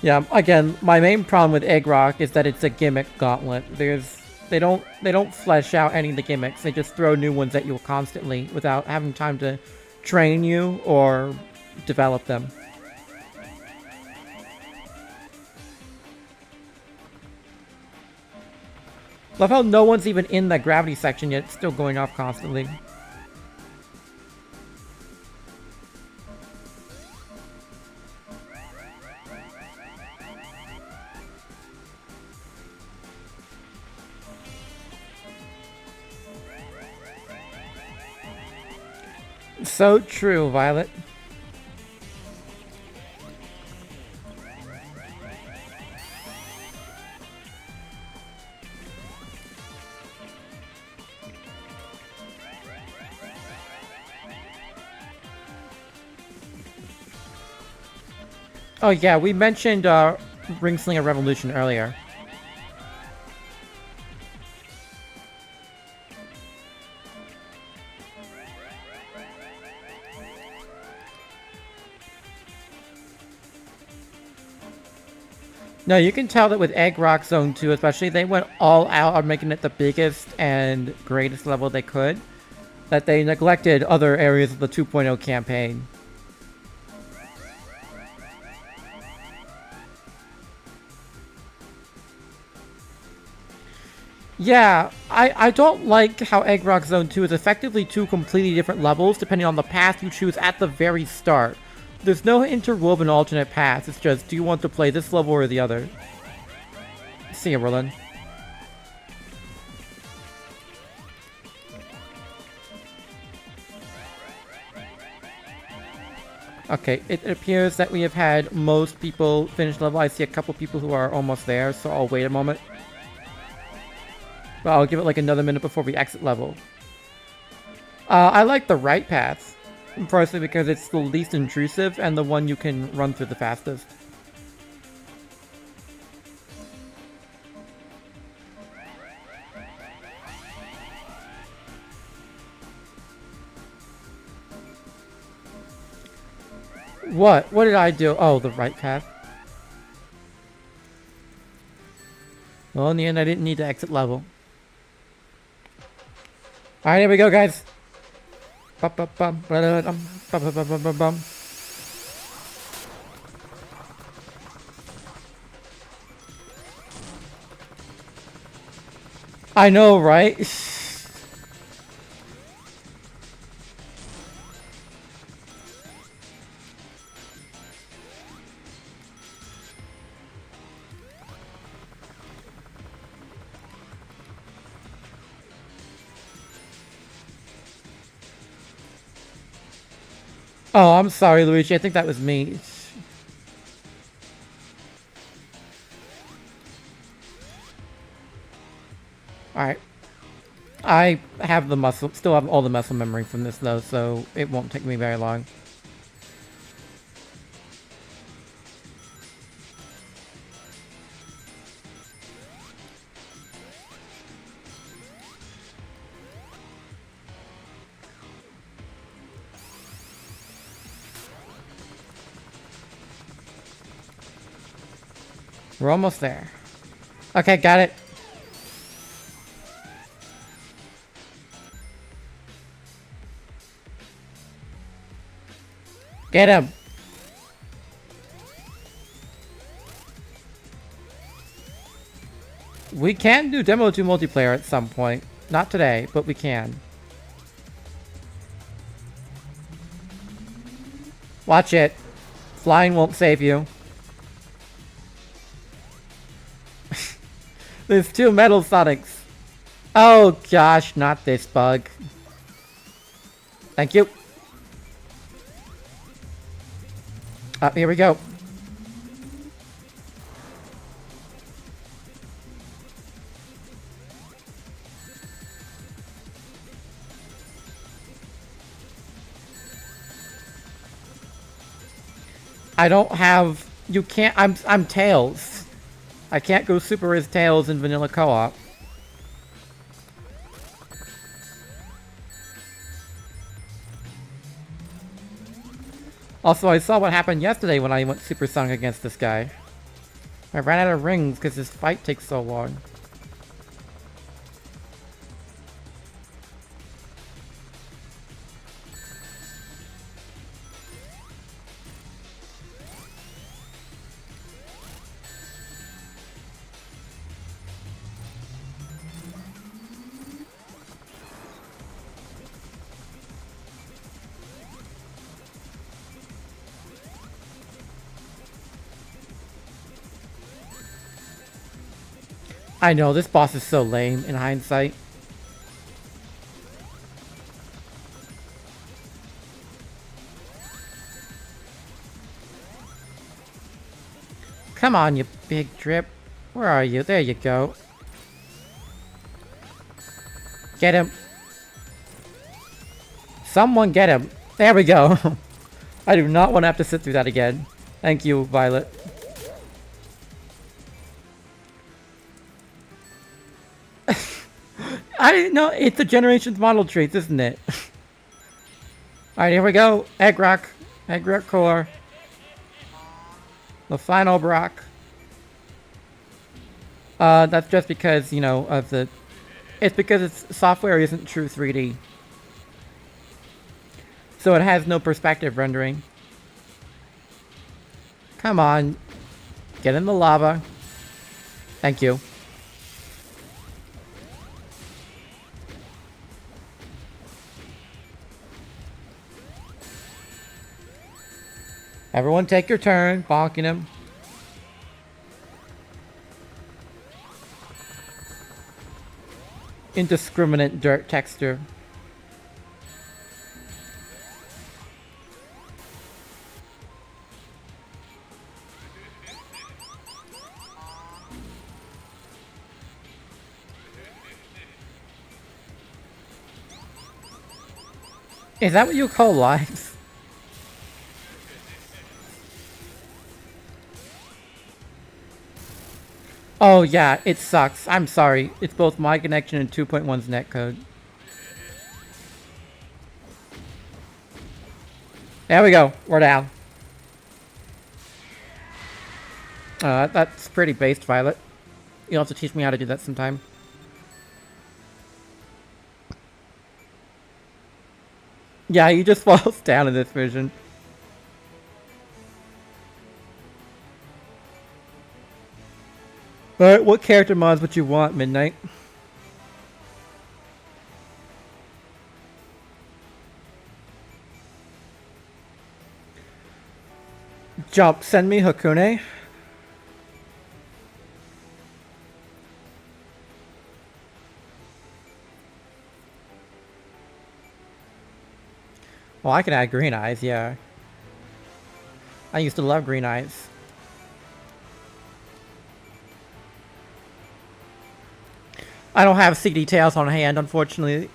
Yeah, again, my main problem with Egg Rock is that it's a gimmick gauntlet. They don't flesh out any of the gimmicks. They just throw new ones at you constantly without having time to train you or develop them. Love how no one's even in that gravity section yet. It's still going off constantly. So true, Violet. Oh yeah, we mentioned Ring Slinger Revolution earlier. No, you can tell that with Egg Rock Zone 2 especially, they went all out on making it the biggest and greatest level they could. That they neglected other areas of the 2.0 campaign. Yeah, I don't like how Egg Rock Zone 2 is effectively two completely different levels depending on the path you choose at the very start. There's no interwoven alternate paths, it's just, do you want to play this level or the other? See ya, Roland. Okay, it appears that we have had most people finish level. I see a couple people who are almost there, so I'll wait a moment. But I'll give it like another minute before we exit level. I like the right path, personally, because it's the least intrusive and the one you can run through the fastest. What? What did I do? Oh, the right path. Well, in the end, I didn't need to exit level. Alright, here we go, guys. I know, right? Oh, I'm sorry, Luigi. I think that was me. Alright. I have the muscle, still have all the muscle memory from this though, so it won't take me very long. We're almost there. Okay, got it. Get him. We can do Demo 2 multiplayer at some point. Not today, but we can. Watch it. Flying won't save you. There's 2 metal Sonics. Oh gosh, not this bug. Thank you. Up, here we go. I don't have... You can't... I'm Tails. I can't go super as Tails in vanilla co-op. Also, I saw what happened yesterday when I went supersonic against this guy. I ran out of rings because this fight takes so long. I know, this boss is so lame in hindsight. Come on, you big drip. Where are you? There you go. Get him. Someone get him. There we go. I do not want to have to sit through that again. Thank you, Violet. I didn't know. It's a Generations model traits, isn't it? Alright, here we go. Egg Rock. Egg Rock Core. The final Brock. That's just because, you know, of the... It's because its software isn't true 3D. So it has no perspective rendering. Come on. Get in the lava. Thank you. Everyone take your turn, bonking him. Indiscriminate dirt texture. Is that what you call lives? Oh yeah, it sucks. I'm sorry. It's both my connection and 2.1's netcode. There we go. We're down. That's pretty based, Violet. You'll have to teach me how to do that sometime. Yeah, he just falls down in this version. Alright, what character mods would you want, Midnight? Jump, send me Hakune. Well, I can add green eyes, yeah. I used to love green eyes. I don't have CD Tails on hand, unfortunately.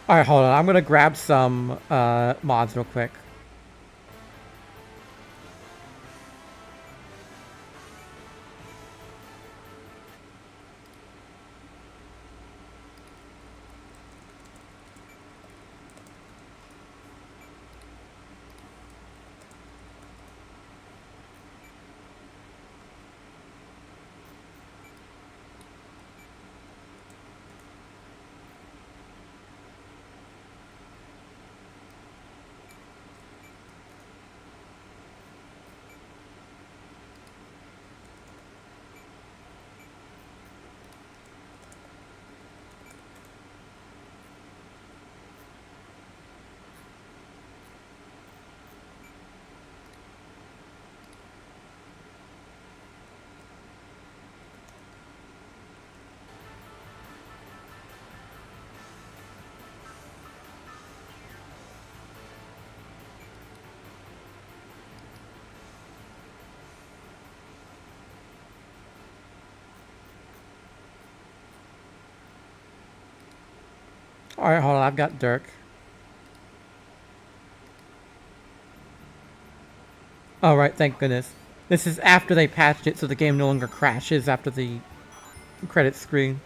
Alright, hold on. I'm gonna grab some mods real quick. Alright, hold on. I've got Dirk. Alright, thank goodness. This is after they patched it so the game no longer crashes after the credits screen.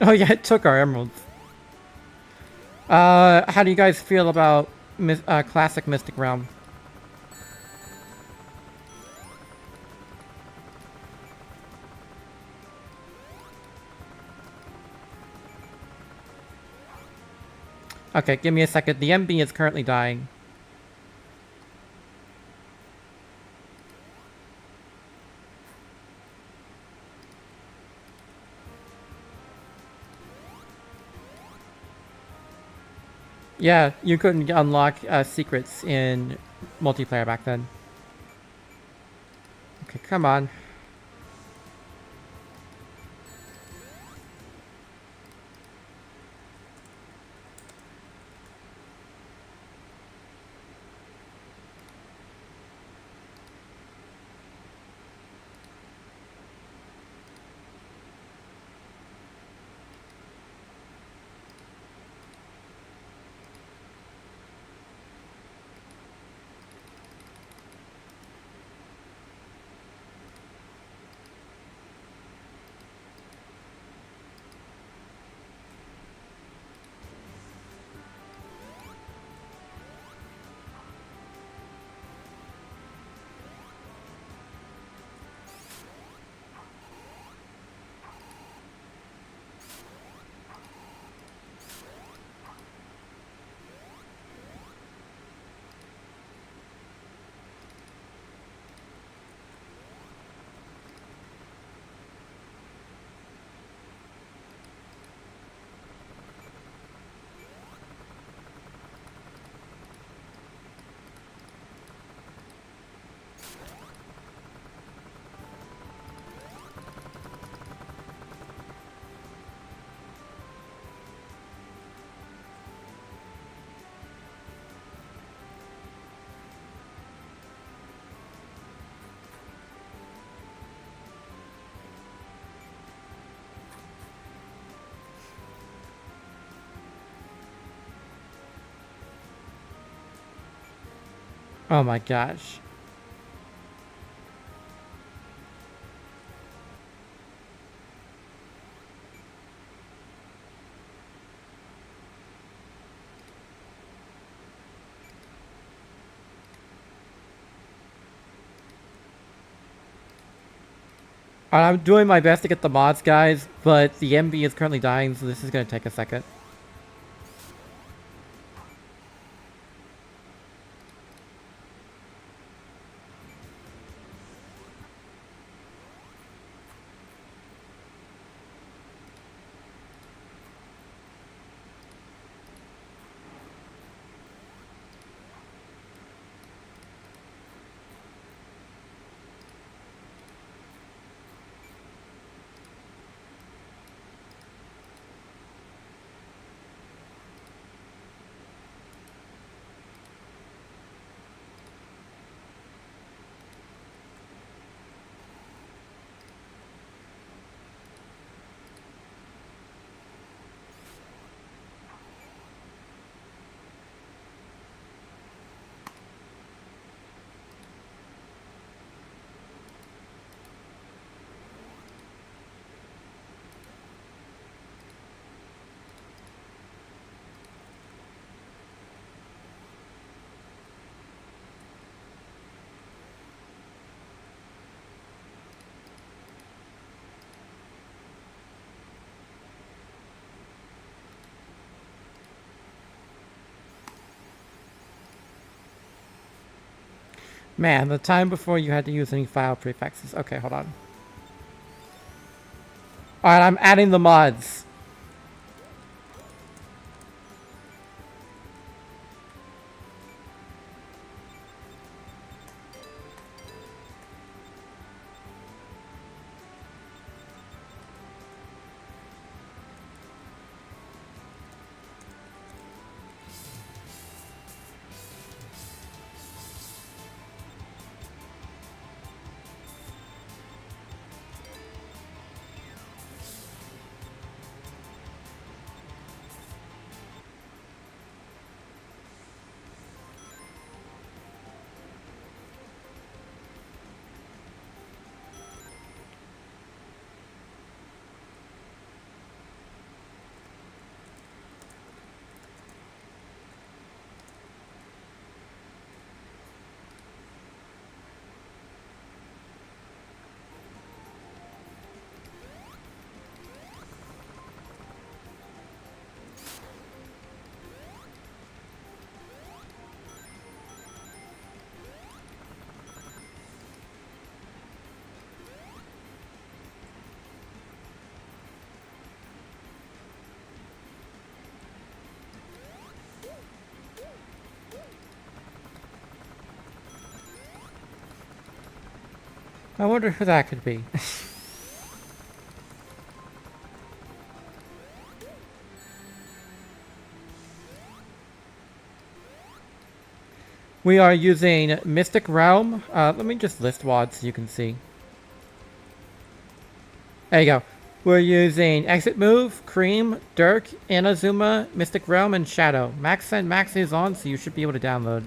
Oh yeah, it took our emeralds. How do you guys feel about classic Mystic Realm? Okay, give me a second. The MB is currently dying. Yeah, you couldn't unlock secrets in multiplayer back then. Okay, come on. Oh my gosh. I'm doing my best to get the mods, guys, but the MB is currently dying, so this is going to take a second. Man, the time before you had to use any file prefixes. Okay, hold on. Alright, I'm adding the mods. I wonder who that could be. We are using Mystic Realm. Let me just list WODs so you can see. There you go. We're using Exit Move, Cream, Dirk, Inazuma, Mystic Realm, and Shadow. Max and Max is on, so you should be able to download.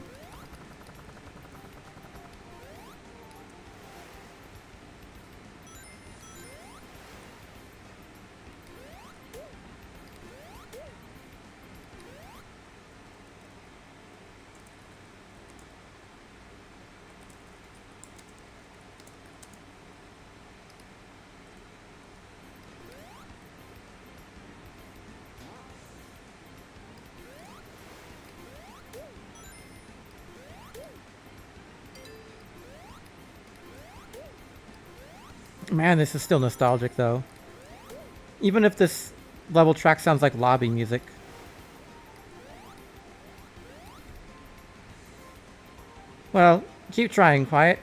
Man, this is still nostalgic, though. Even if this level track sounds like lobby music. Well, keep trying, Quiet.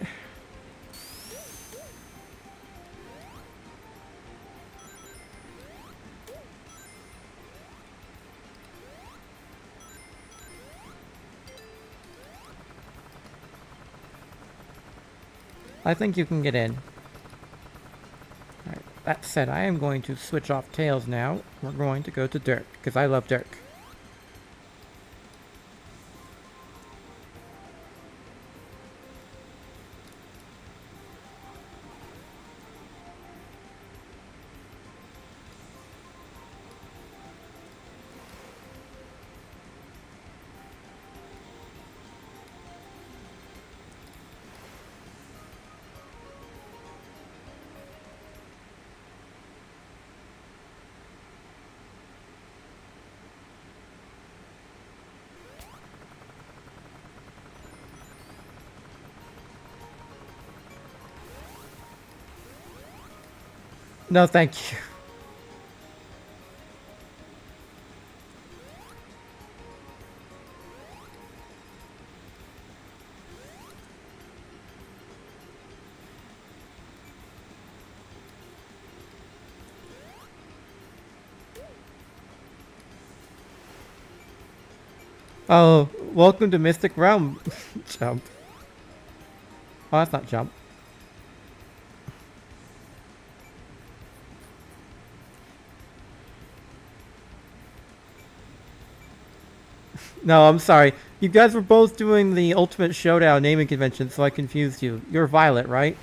I think you can get in. Alright, that said, I am going to switch off Tails now. We're going to go to Dirk, because I love Dirk. No, thank you. Oh, welcome to Mystic Realm. Jump. Oh, that's not jump. No, I'm sorry. You guys were both doing the Ultimate Showdown naming convention, so I confused you. You're Violet, right?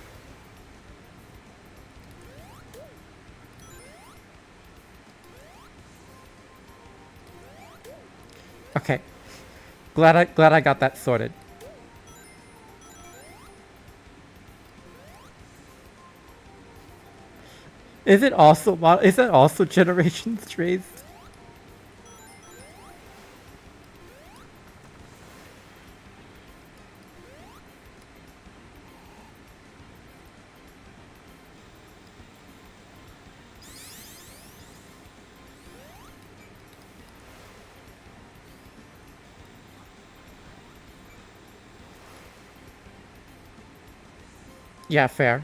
Okay. Glad I got that sorted. Is it also Generations Trace? Yeah, fair.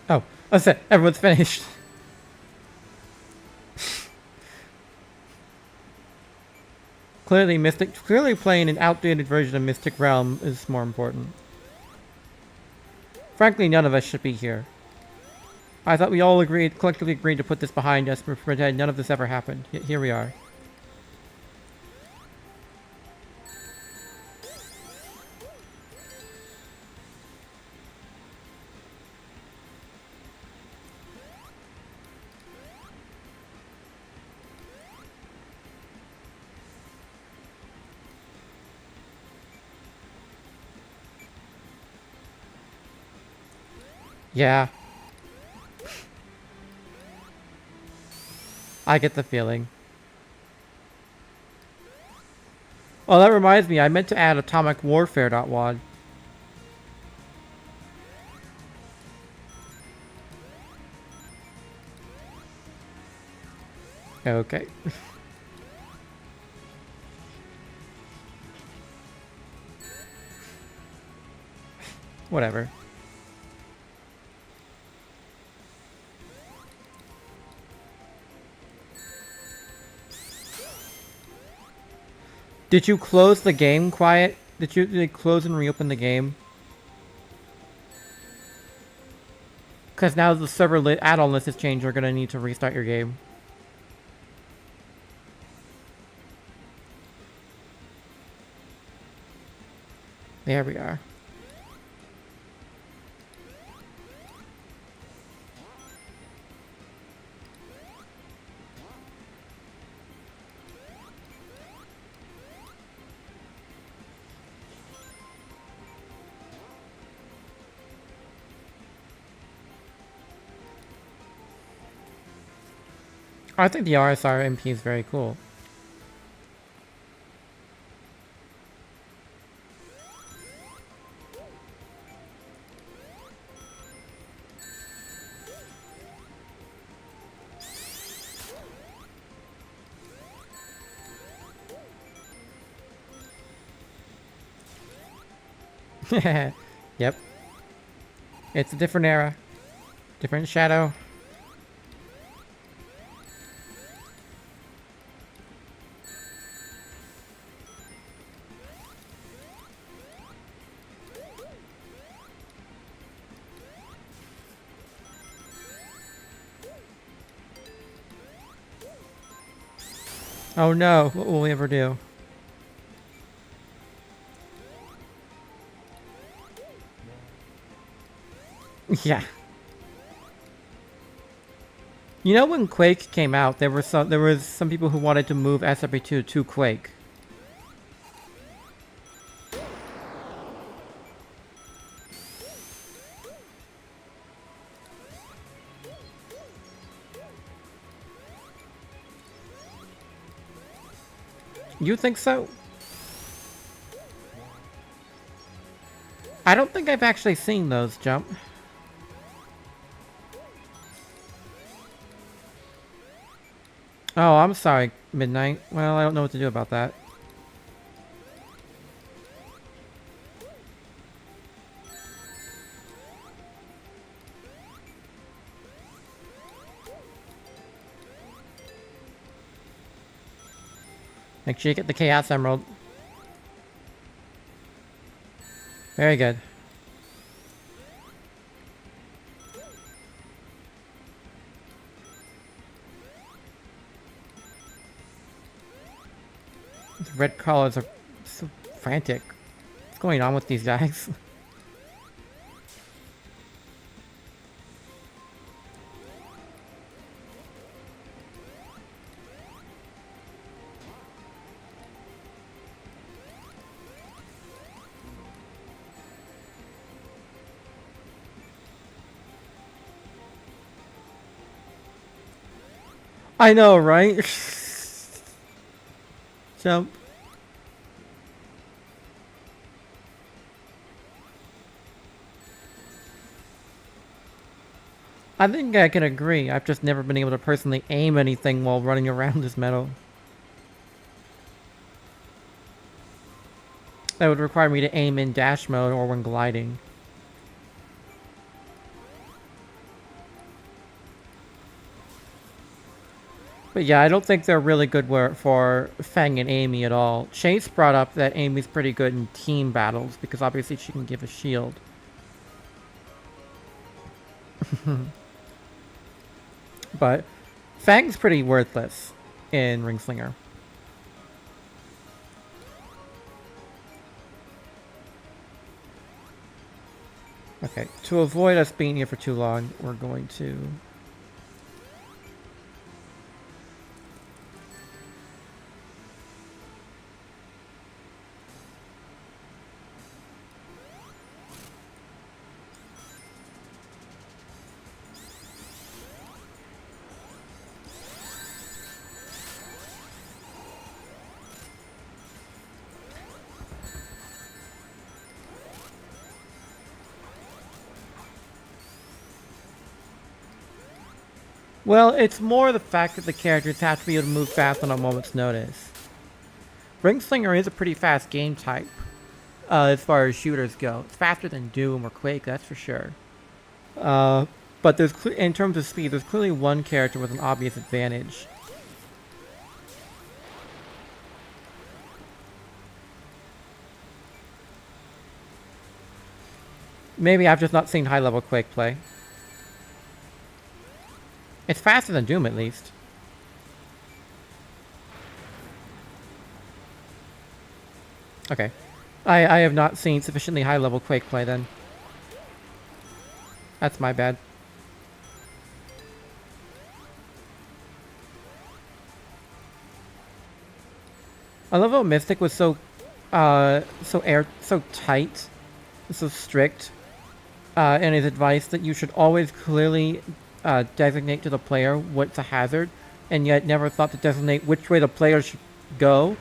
Oh, that's it. Everyone's finished. Clearly playing an outdated version of Mystic Realm is more important. Frankly, none of us should be here. I thought we all collectively agreed to put this behind us and pretend none of this ever happened. Yet here we are. Yeah. I get the feeling. Oh, that reminds me, I meant to add Atomic Warfare.wad. Okay. Whatever. Did you close the game, Quiet? Did you close and reopen the game? Because now the server add-on list has changed, we're gonna need to restart your game. There we are. I think the RSR MP is very cool. Yep. It's a different era. Different shadow. Oh no, what will we ever do? Yeah. You know when Quake came out, there was some people who wanted to move SRB2 to Quake. You think so? I don't think I've actually seen those jump. Oh, I'm sorry, Midnight. Well, I don't know what to do about that. Make sure you get the Chaos Emerald. Very good. These red collars are so frantic. What's going on with these guys? I know, right? Jump. I think I can agree. I've just never been able to personally aim anything while running around this meadow. That would require me to aim in dash mode or when gliding. But yeah, I don't think they're really good for Fang and Amy at all. Chase brought up that Amy's pretty good in team battles because obviously she can give a shield. But Fang's pretty worthless in Ringslinger. Okay, to avoid us being here for too long, we're going to... Well, it's more the fact that the characters have to be able to move fast on a moment's notice. Ringslinger is a pretty fast game type, as far as shooters go. It's faster than Doom or Quake, that's for sure. But there's in terms of speed, there's clearly one character with an obvious advantage. Maybe I've just not seen high-level Quake play. It's faster than Doom, at least. Okay. I have not seen sufficiently high-level Quake play, then. That's my bad. I love how Mystic was so tight, so strict, in his advice that you should always clearly designate to the player what's a hazard, and yet never thought to designate which way the player should go.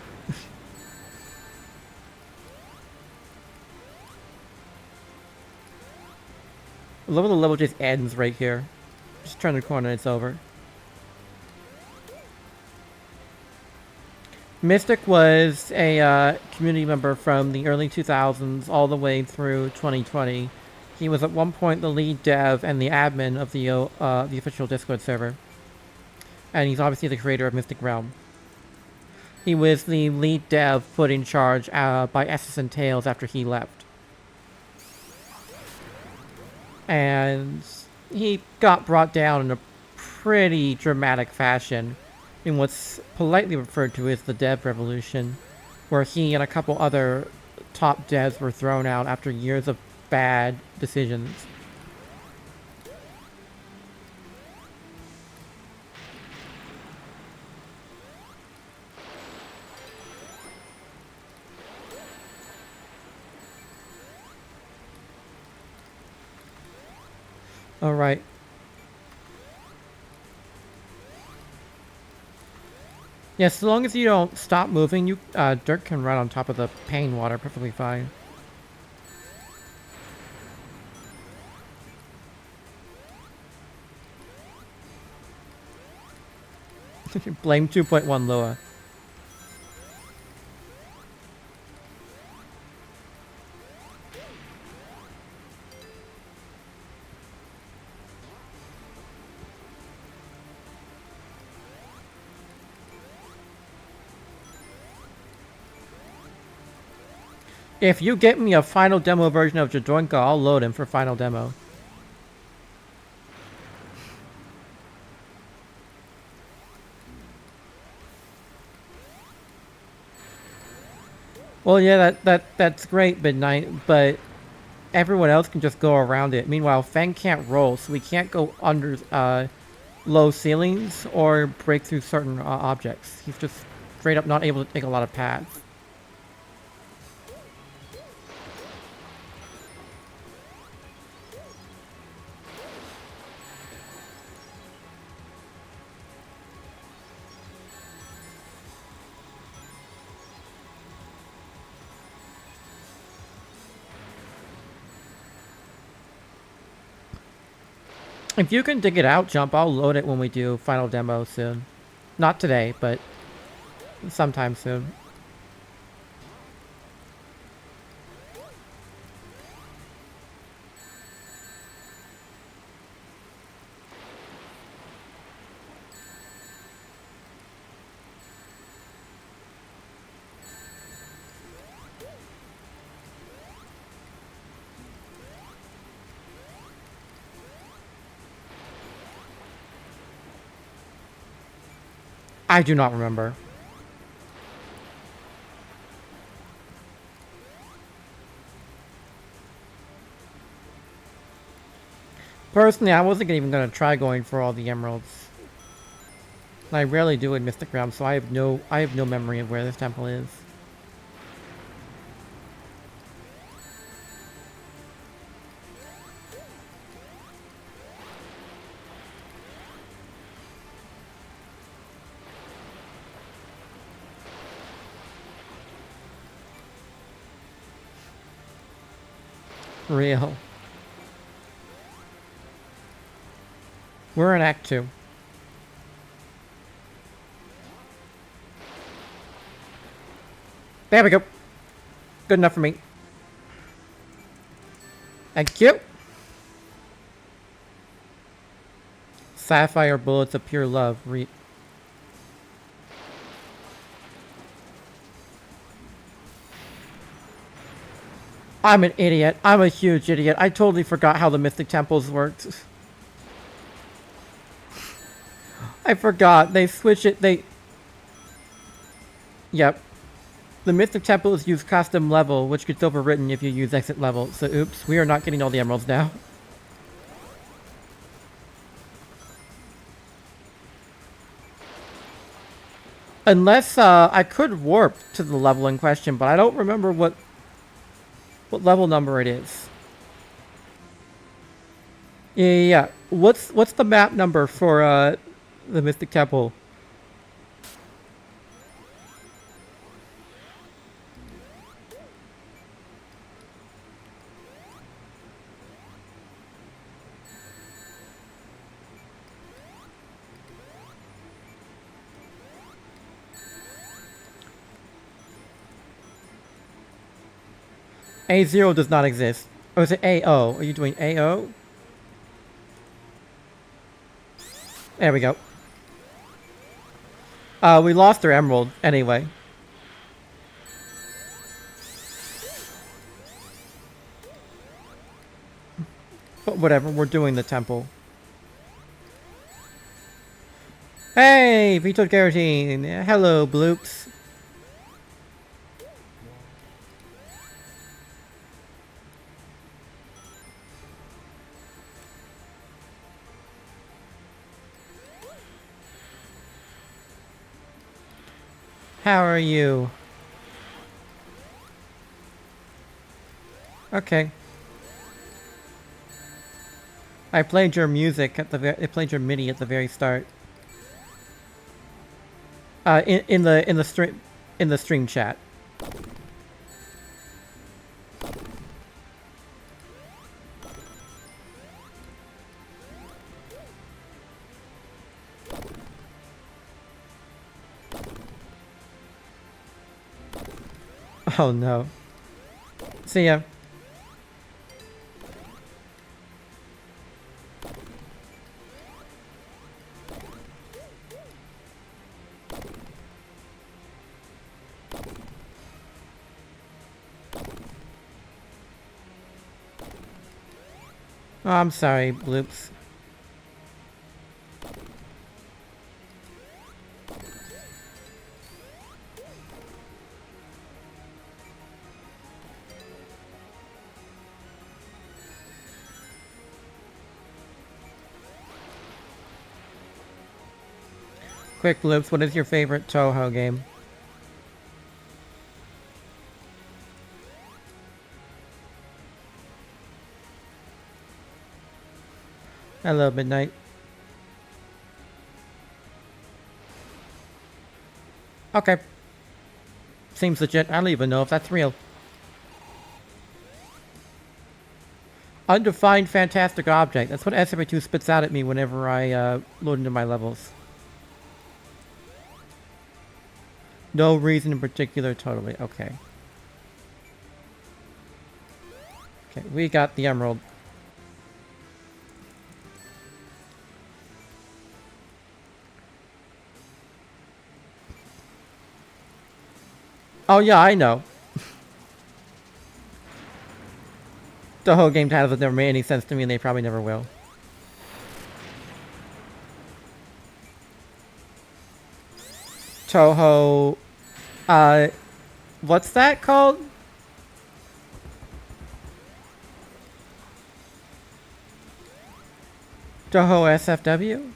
I love how the level just ends right here. Just turn the corner and it's over. Mystic was a community member from the early 2000s all the way through 2020. He was at one point the lead dev and the admin of the official Discord server. And he's obviously the creator of Mystic Realm. He was the lead dev put in charge by Essus and Tails after he left. And he got brought down in a pretty dramatic fashion in what's politely referred to as the dev revolution, where he and a couple other top devs were thrown out after years of bad decisions. All right. Yeah, so long as you don't stop moving, you dirt can run on top of the pain water perfectly fine. Blame 2.1 Loa. If you get me a final demo version of Jadronka, I'll load him for final demo. Well, yeah, that's great, Midnight, but everyone else can just go around it. Meanwhile, Fang can't roll, so we can't go under low ceilings or break through certain objects. He's just straight up not able to take a lot of paths. If you can dig it out, Jump, I'll load it when we do final demo soon. Not today, but sometime soon. I do not remember. Personally, I wasn't even going to try going for all the emeralds. I rarely do in Mystic Realm, so I have no memory of where this temple is. Real. We're in Act 2. There we go. Good enough for me. Thank you. Sapphire bullets of pure love. I'm an idiot. I'm a huge idiot. I totally forgot how the Mystic Temples worked. I forgot. They switch it. Yep. The Mystic Temples use custom level, which gets overwritten if you use exit level. So oops, we are not getting all the emeralds now. Unless, I could warp to the level in question, but I don't remember what level number it is. Yeah. What's the map number for, the Mystic Temple? A0 does not exist. Or is it AO? Are you doing AO? There we go. We lost our emerald anyway. But whatever, we're doing the temple. Hey, Vito Carotene. Hello, Bloops. How are you? Okay. I played your music at the I played your MIDI at the very start. In the stream chat. Oh no. See ya. Oh, I'm sorry, Bloops. Quick, Bloops, what is your favorite Toho game? Hello, Midnight. Okay. Seems legit. I don't even know if that's real. Undefined fantastic object. That's what SRB2 spits out at me whenever I load into my levels. No reason in particular, totally. Okay. Okay, we got the emerald. Oh yeah, I know. The whole game titles have never made any sense to me, and they probably never will. Toho... what's that called? Toho SFW?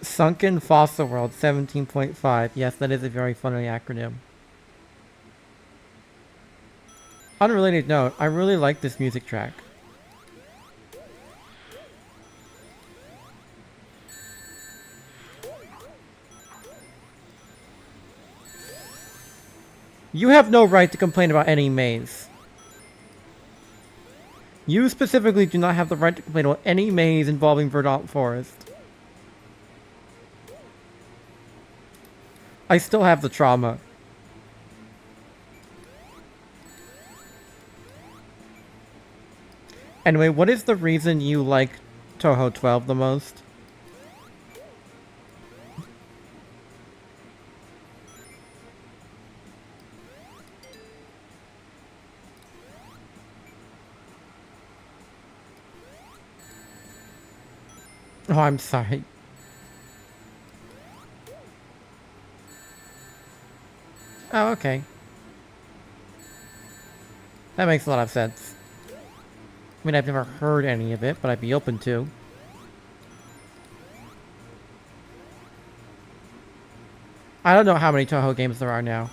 Sunken Fossil World 17.5. Yes, that is a very funny acronym. Unrelated note, I really like this music track. You have no right to complain about any maze. You specifically do not have the right to complain about any maze involving Verdant Forest. I still have the trauma. Anyway, what is the reason you like Toho 12 the most? Oh, I'm sorry. Oh, okay. That makes a lot of sense. I mean, I've never heard any of it, but I'd be open to. I don't know how many Toho games there are now.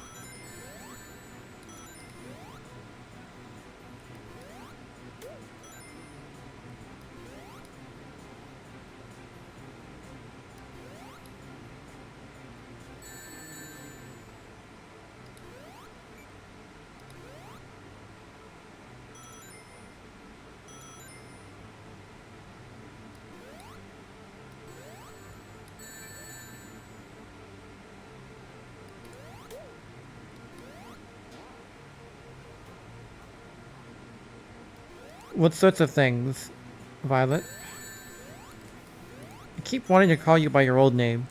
What sorts of things, Violet? I keep wanting to call you by your old name.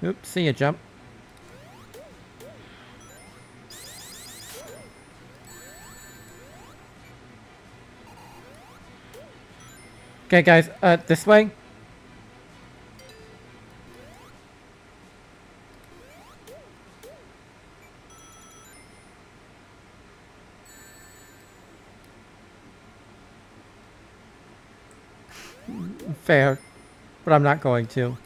Oops, see ya, jump. Okay, guys, this way. Fair. But I'm not going to.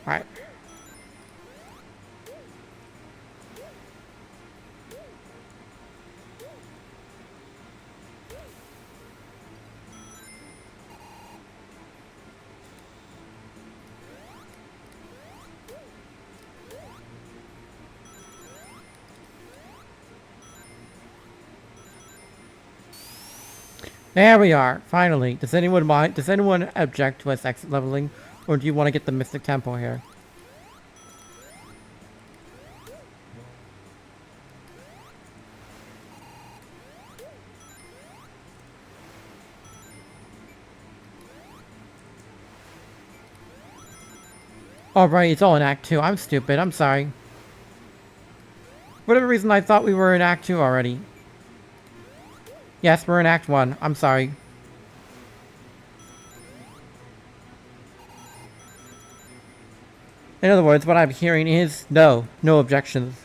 Alright. There we are, finally. Does anyone mind? Does anyone object to us exit leveling? Or do you want to get the Mystic Temple here? Oh, right, it's all in Act 2. I'm stupid, I'm sorry. For whatever reason, I thought we were in Act 2 already. Yes, we're in Act 1. I'm sorry. In other words, what I'm hearing is no objections.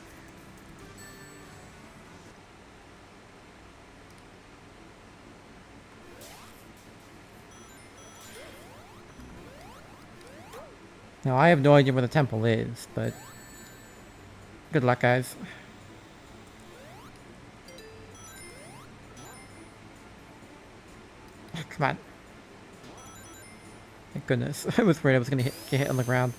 Now, I have no idea where the temple is, but good luck, guys. Oh, come on. Thank goodness. I was worried I was going to get hit on the ground.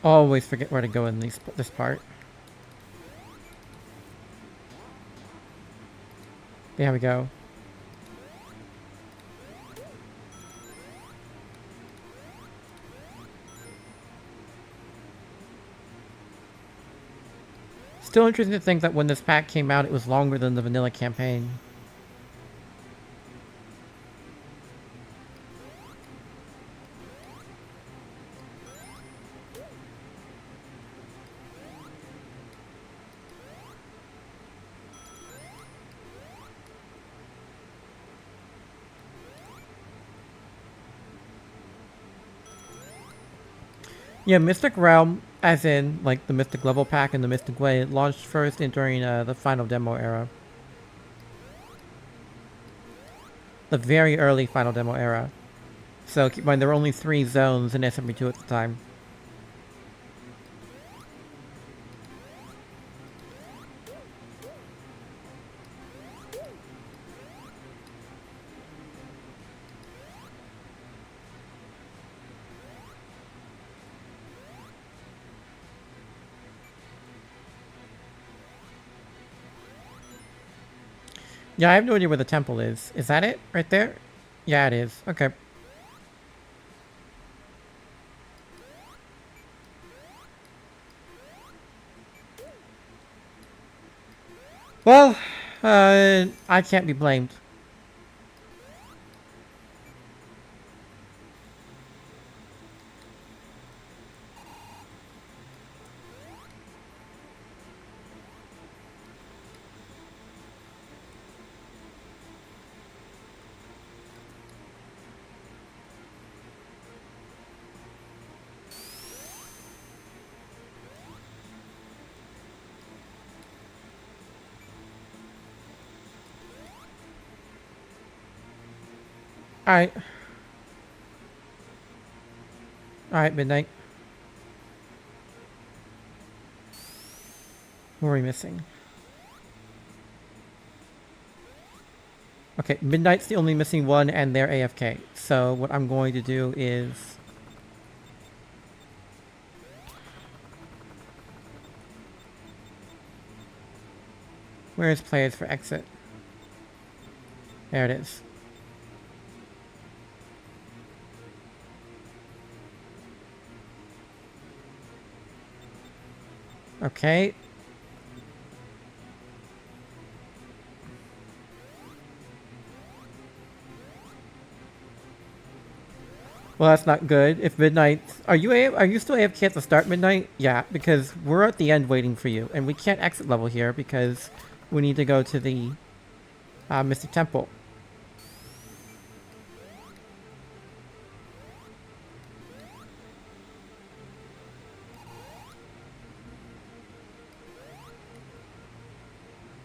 Always forget where to go in this part. There we go. Still interesting to think that when this pack came out, it was longer than the vanilla campaign. Yeah, Mystic Realm, as in, like, the Mystic Level Pack and the Mystic Way, it launched first during the final demo era. The very early final demo era. So, keep in mind, there were only 3 zones in SRB2 at the time. Yeah, I have no idea where the temple is. Is that it? Right there? Yeah, it is. Okay. Well, I can't be blamed. Alright. Alright, midnight. What are we missing? Okay, Midnight's the only missing one, and they're AFK. So what I'm going to do is... Where's players for exit? There it is. Okay. Well, that's not good. If midnight, are you still AFK at the start midnight? Yeah, because we're at the end waiting for you, and we can't exit level here because we need to go to the Mystic Temple.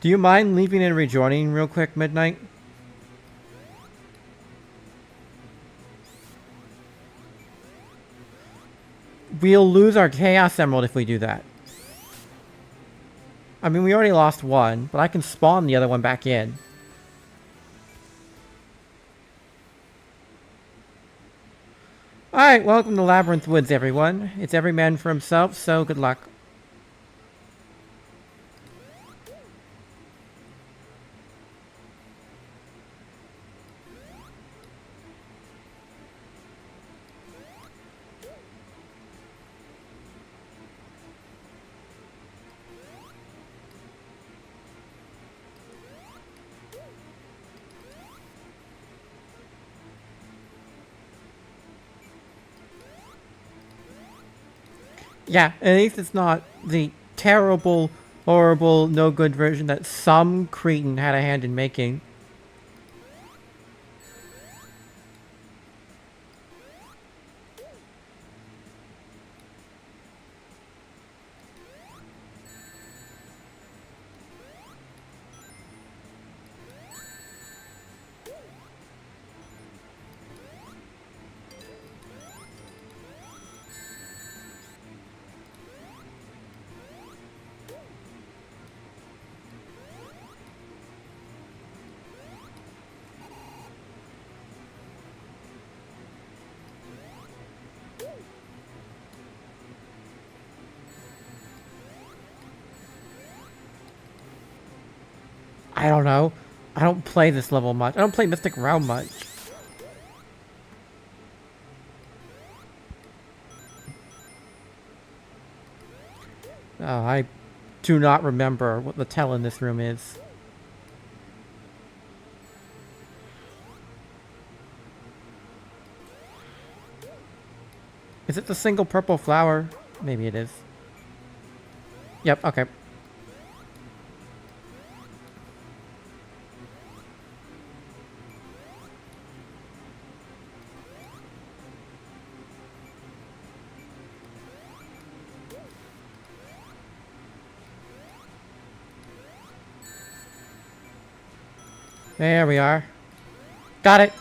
Do you mind leaving and rejoining real quick, midnight? We'll lose our Chaos Emerald if we do that. I mean, we already lost one, but I can spawn the other one back in. Alright, welcome to Labyrinth Woods, everyone. It's every man for himself, so good luck. Yeah, at least it's not the terrible, horrible, no good version that some cretin had a hand in making. I don't know. I don't play this level much. I don't play Mystic Realm much. I do not remember what the tell in this room is. Is it the single purple flower? Maybe it is. Yep, okay. There we are. Got it!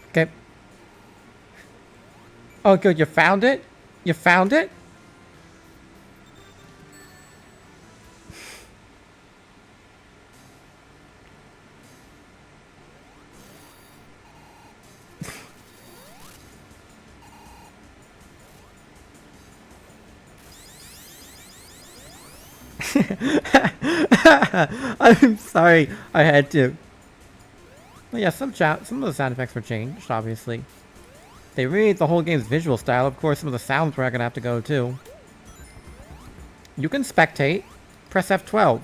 Okay. Oh, good. You found it? You found it? I'm sorry. I had to. Well, yeah, some of the sound effects were changed, obviously. They remade the whole game's visual style. Of course, some of the sounds were gonna have to go, too. You can spectate. Press F12.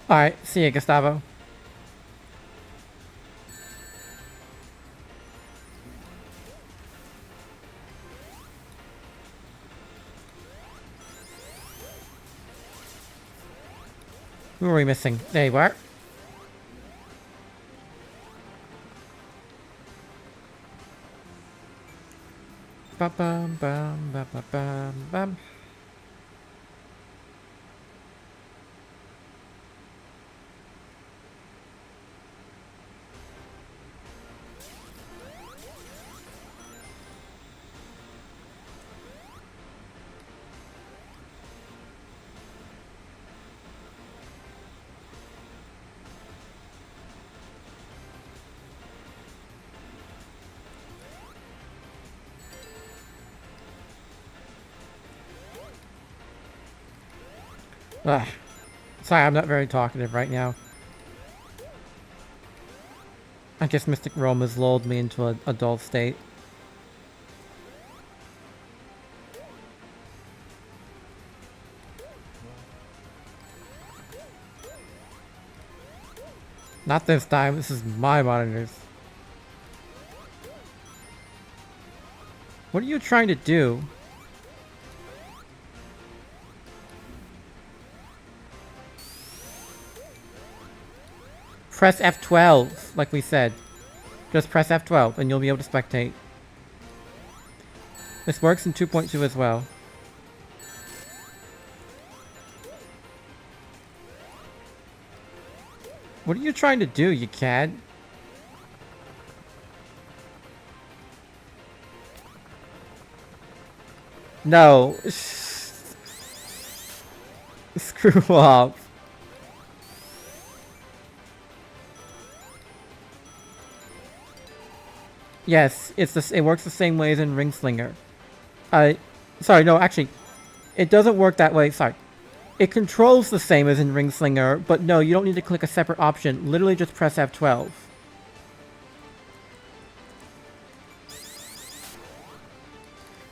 Alright, see ya, Gustavo. Who are we missing? There you are. Bum bum bum bum bum bum bum. Ugh. Sorry, I'm not very talkative right now. I guess Mystic Realm has lulled me into a dull state. Not this time, this is my monitors. What are you trying to do? Press F12, like we said. Just press F12 and you'll be able to spectate. This works in 2.2 as well. What are you trying to do, you cad? No. Screw off. Yes, it works the same way as in Ringslinger. Sorry, no, actually, it doesn't work that way. Sorry. It controls the same as in Ringslinger, but no, you don't need to click a separate option. Literally just press F12.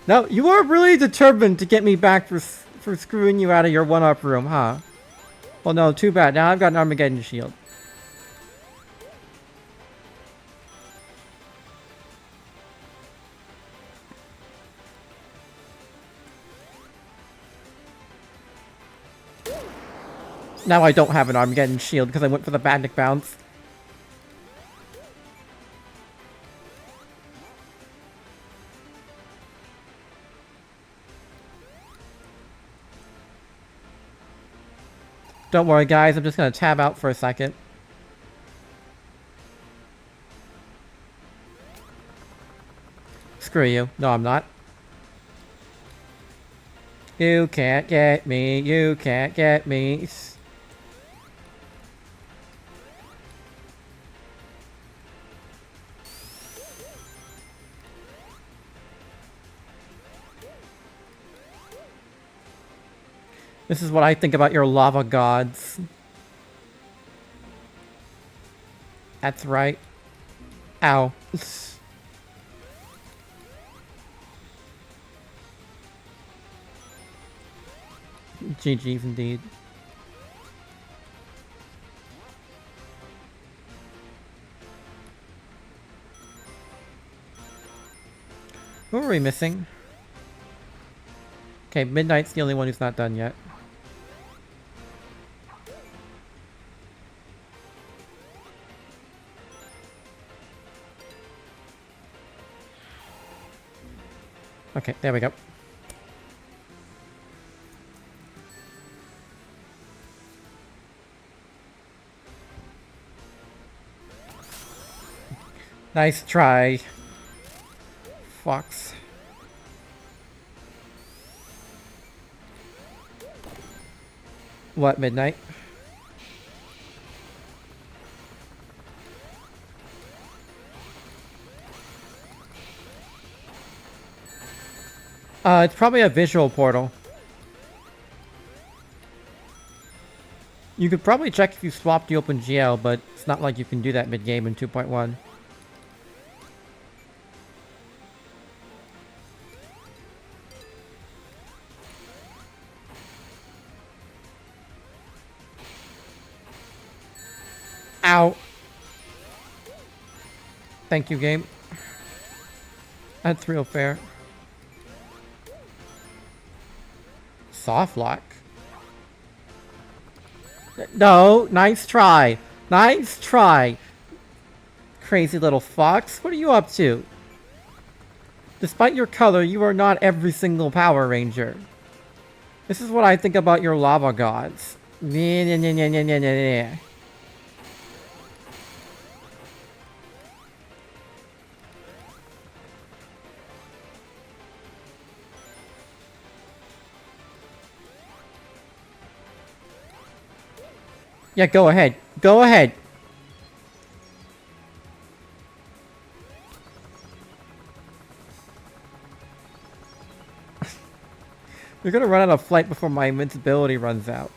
No, you are really determined to get me back for screwing you out of your one-up room, huh? Well, no, too bad. Now I've got an Armageddon shield. Now I don't have an Armageddon shield because I went for the Bandit bounce. Don't worry guys, I'm just gonna tab out for a second. Screw you. No, I'm not. You can't get me. You can't get me. This is what I think about your lava gods. That's right. Ow. GG's indeed. Who are we missing? Okay, Midnight's the only one who's not done yet. Okay, there we go. Nice try, Fox. What, Midnight? It's probably a visual portal. You could probably check if you swapped the OpenGL, but it's not like you can do that mid-game in 2.1. Ow. Thank you, game. That's real fair. Soft lock. No, nice try. Nice try. Crazy little fox. What are you up to? Despite your color, you are not every single Power Ranger. This is what I think about your lava gods. Yeah, go ahead. Go ahead. You're gonna run out of flight before my invincibility runs out.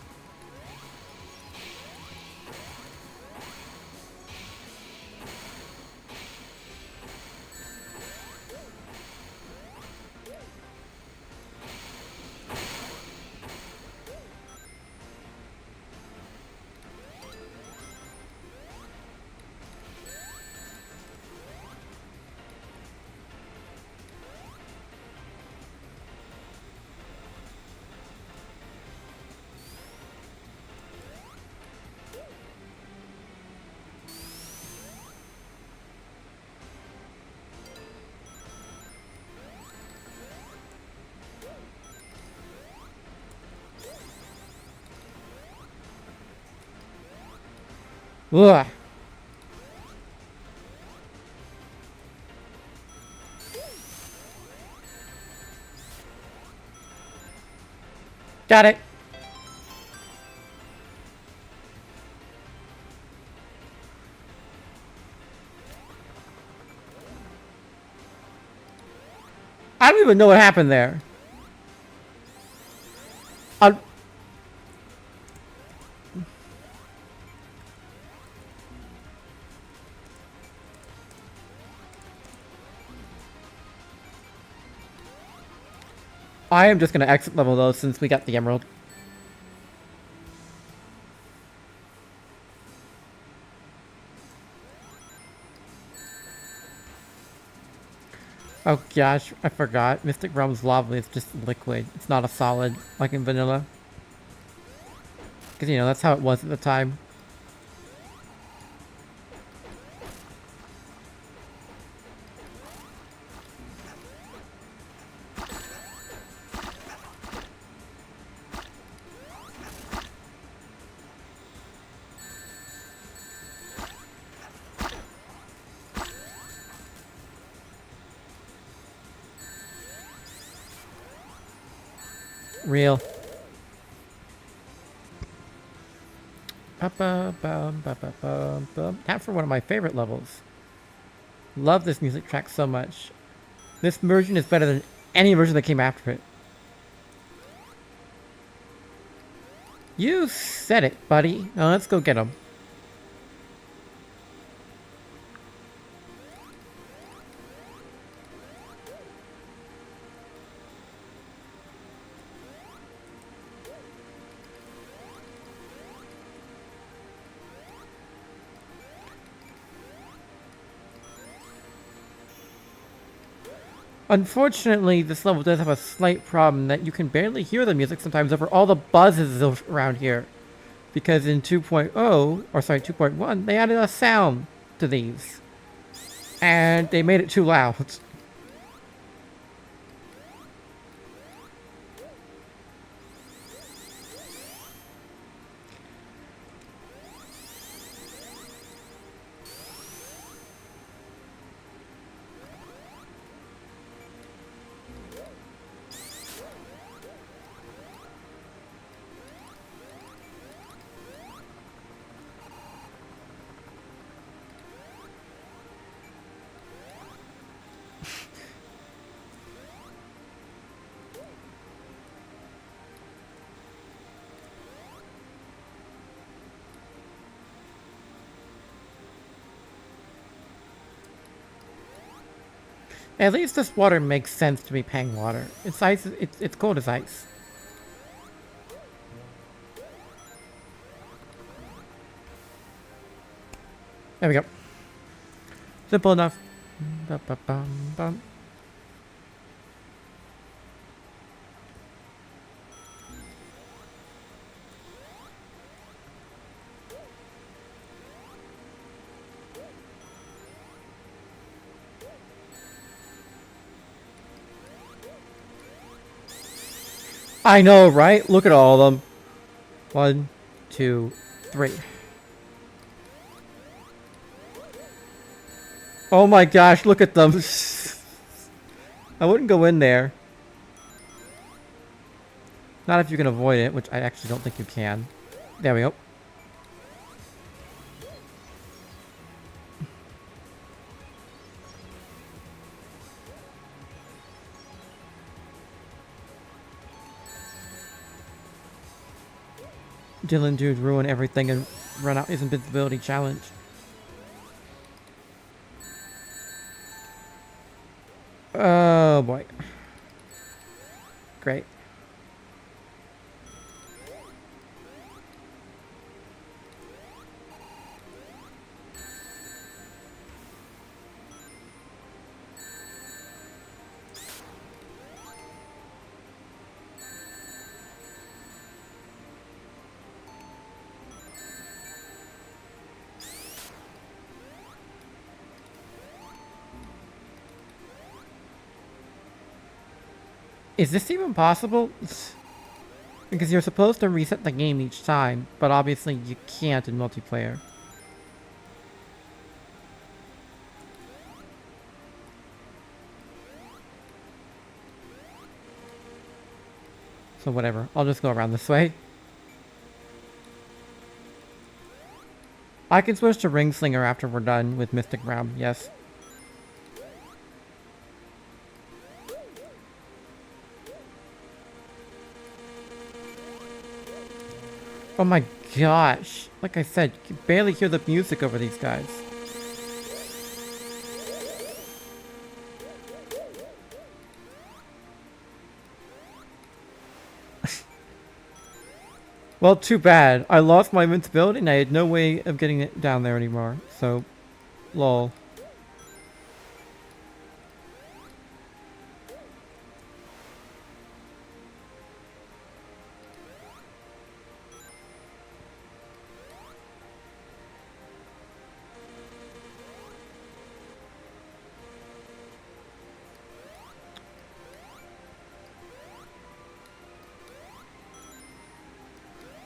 Ugh. Got it. I don't even know what happened there. I am just gonna exit level though since we got the emerald. Oh gosh, I forgot. Mystic Realm's lava is just liquid. It's not a solid like in vanilla. Because, you know, that's how it was at the time. Real. Time for one of my favorite levels. Love this music track so much. This version is better than any version that came after it. You said it, buddy. Now let's go get him. Unfortunately, this level does have a slight problem that you can barely hear the music sometimes over all the buzzes around here. Because in 2.1, they added a sound to these. And they made it too loud. At least this water makes sense to be paying water. It's ice. It's cold as ice. There we go. Simple enough. Ba-ba-bum-bum. I know, right? Look at all of them. 1, 2, 3. Oh my gosh, look at them. I wouldn't go in there. Not if you can avoid it, which I actually don't think you can. There we go. Dylan dude ruin everything and run out his invincibility challenge. Oh boy. Great. Is this even possible? Because you're supposed to reset the game each time, but obviously you can't in multiplayer. So whatever, I'll just go around this way. I can switch to Ring Slinger after we're done with Mystic Realm, yes. Oh my gosh. Like I said, you can barely hear the music over these guys. Well, too bad. I lost my invincibility and I had no way of getting it down there anymore. So, lol.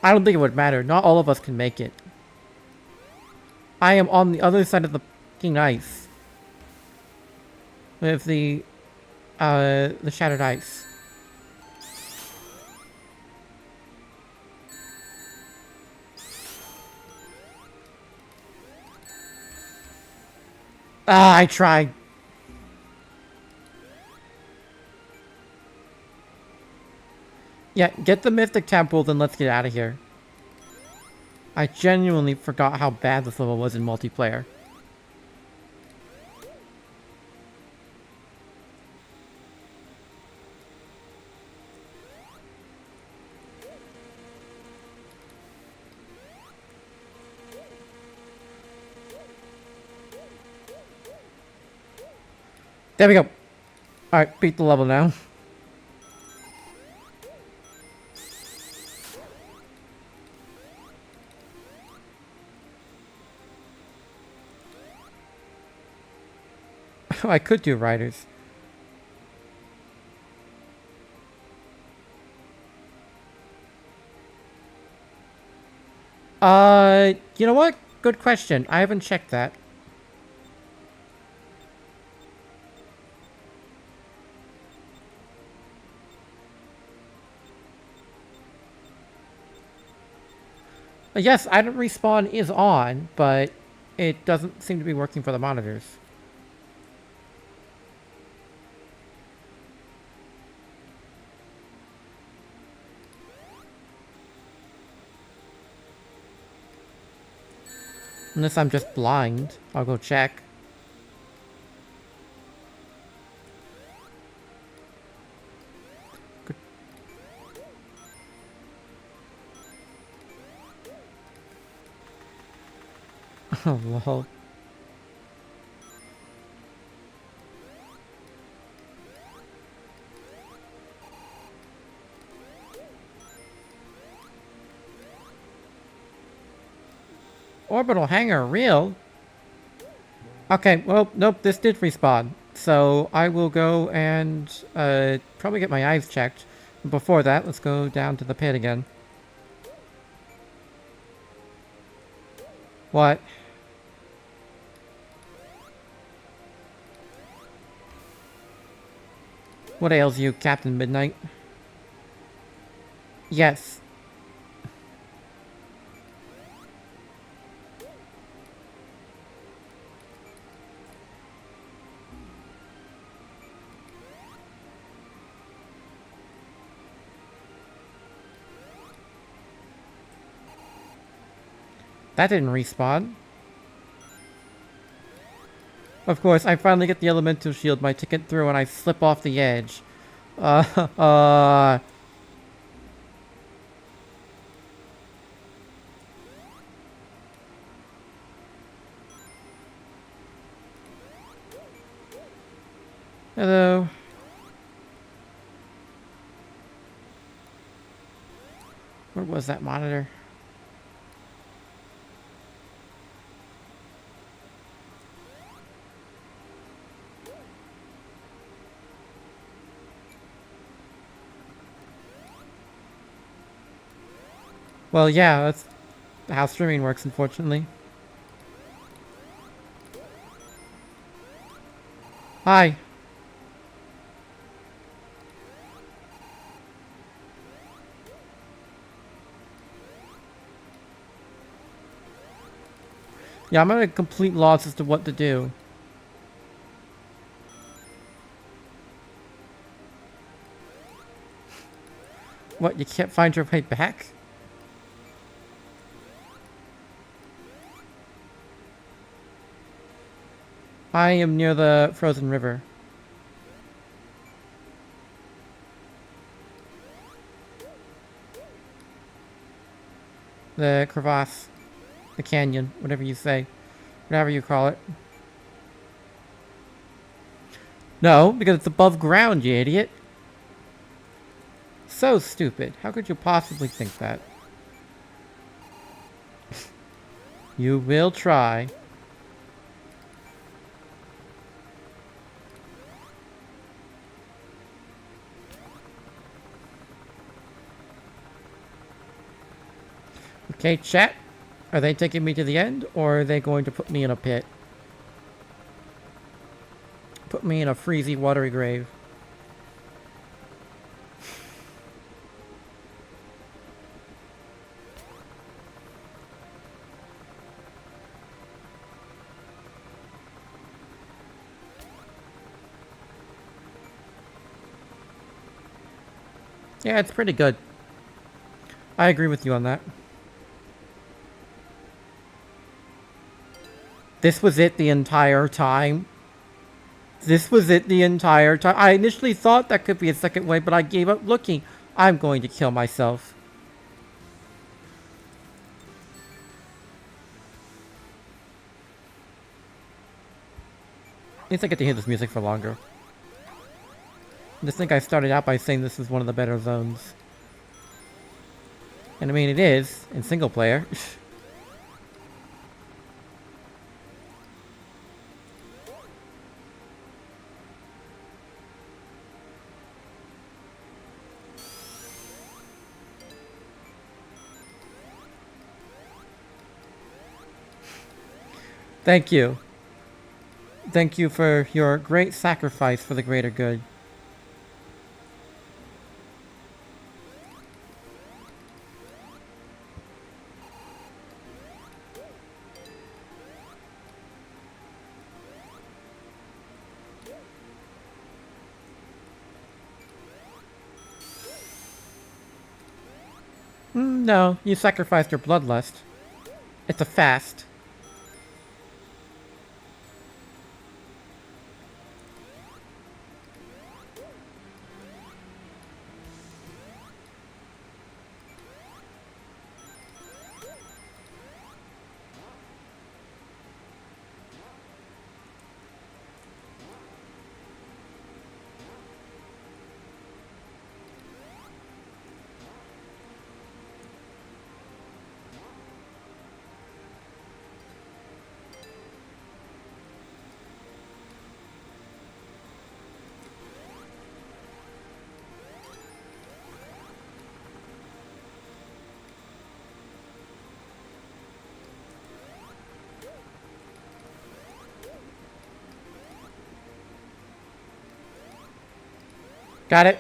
I don't think it would matter. Not all of us can make it. I am on the other side of the fucking ice. With the shattered ice. Ah, I tried. Yeah, get the Mystic Temple, then let's get out of here. I genuinely forgot how bad this level was in multiplayer. There we go. Alright, beat the level now. I could do riders. You know what? Good question. I haven't checked that. Yes, item respawn is on, but it doesn't seem to be working for the monitors. Unless I'm just blind. I'll go check. Good. Oh, lol. orbital hangar, real? Okay, well, nope, this did respawn. So I will go and probably get my eyes checked. Before that, let's go down to the pit again. What? What ails you, Captain Midnight? Yes. That didn't respawn. Of course, I finally get the elemental shield my ticket through and I slip off the edge. Uh... Hello. Where was that monitor? Well, yeah, that's how streaming works, unfortunately. Hi. Yeah, I'm at a complete loss as to what to do. What, you can't find your way back? I am near the frozen river. The crevasse. The canyon, whatever you say. Whatever you call it. No, because it's above ground, you idiot. So stupid. How could you possibly think that? You will try. Okay, chat. Are they taking me to the end, or are they going to put me in a pit? Put me in a freezy, watery grave. Yeah, it's pretty good. I agree with you on that. This was it the entire time. This was it the entire time. I initially thought that could be a second way, but I gave up looking. I'm going to kill myself. At least I get to hear this music for longer. I just think I started out by saying this is one of the better zones. And I mean, it is, in single player. Thank you. Thank you for your great sacrifice for the greater good. No, you sacrificed your bloodlust. It's a fast. Got it.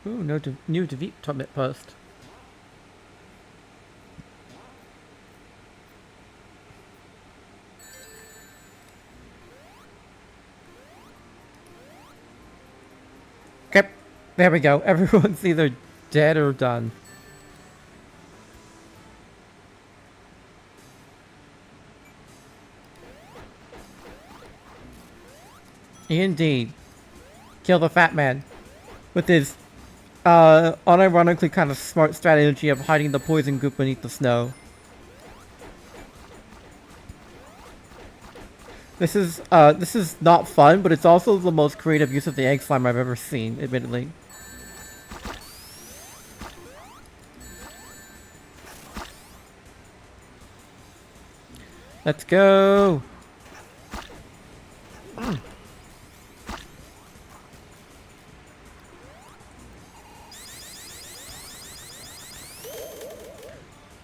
Ooh, no new defeat post. Okay, there we go. Everyone's either dead or done. Indeed. Kill the fat man. With his, unironically kind of smart strategy of hiding the poison goop beneath the snow. This is not fun, but it's also the most creative use of the egg slime I've ever seen, admittedly. Let's go!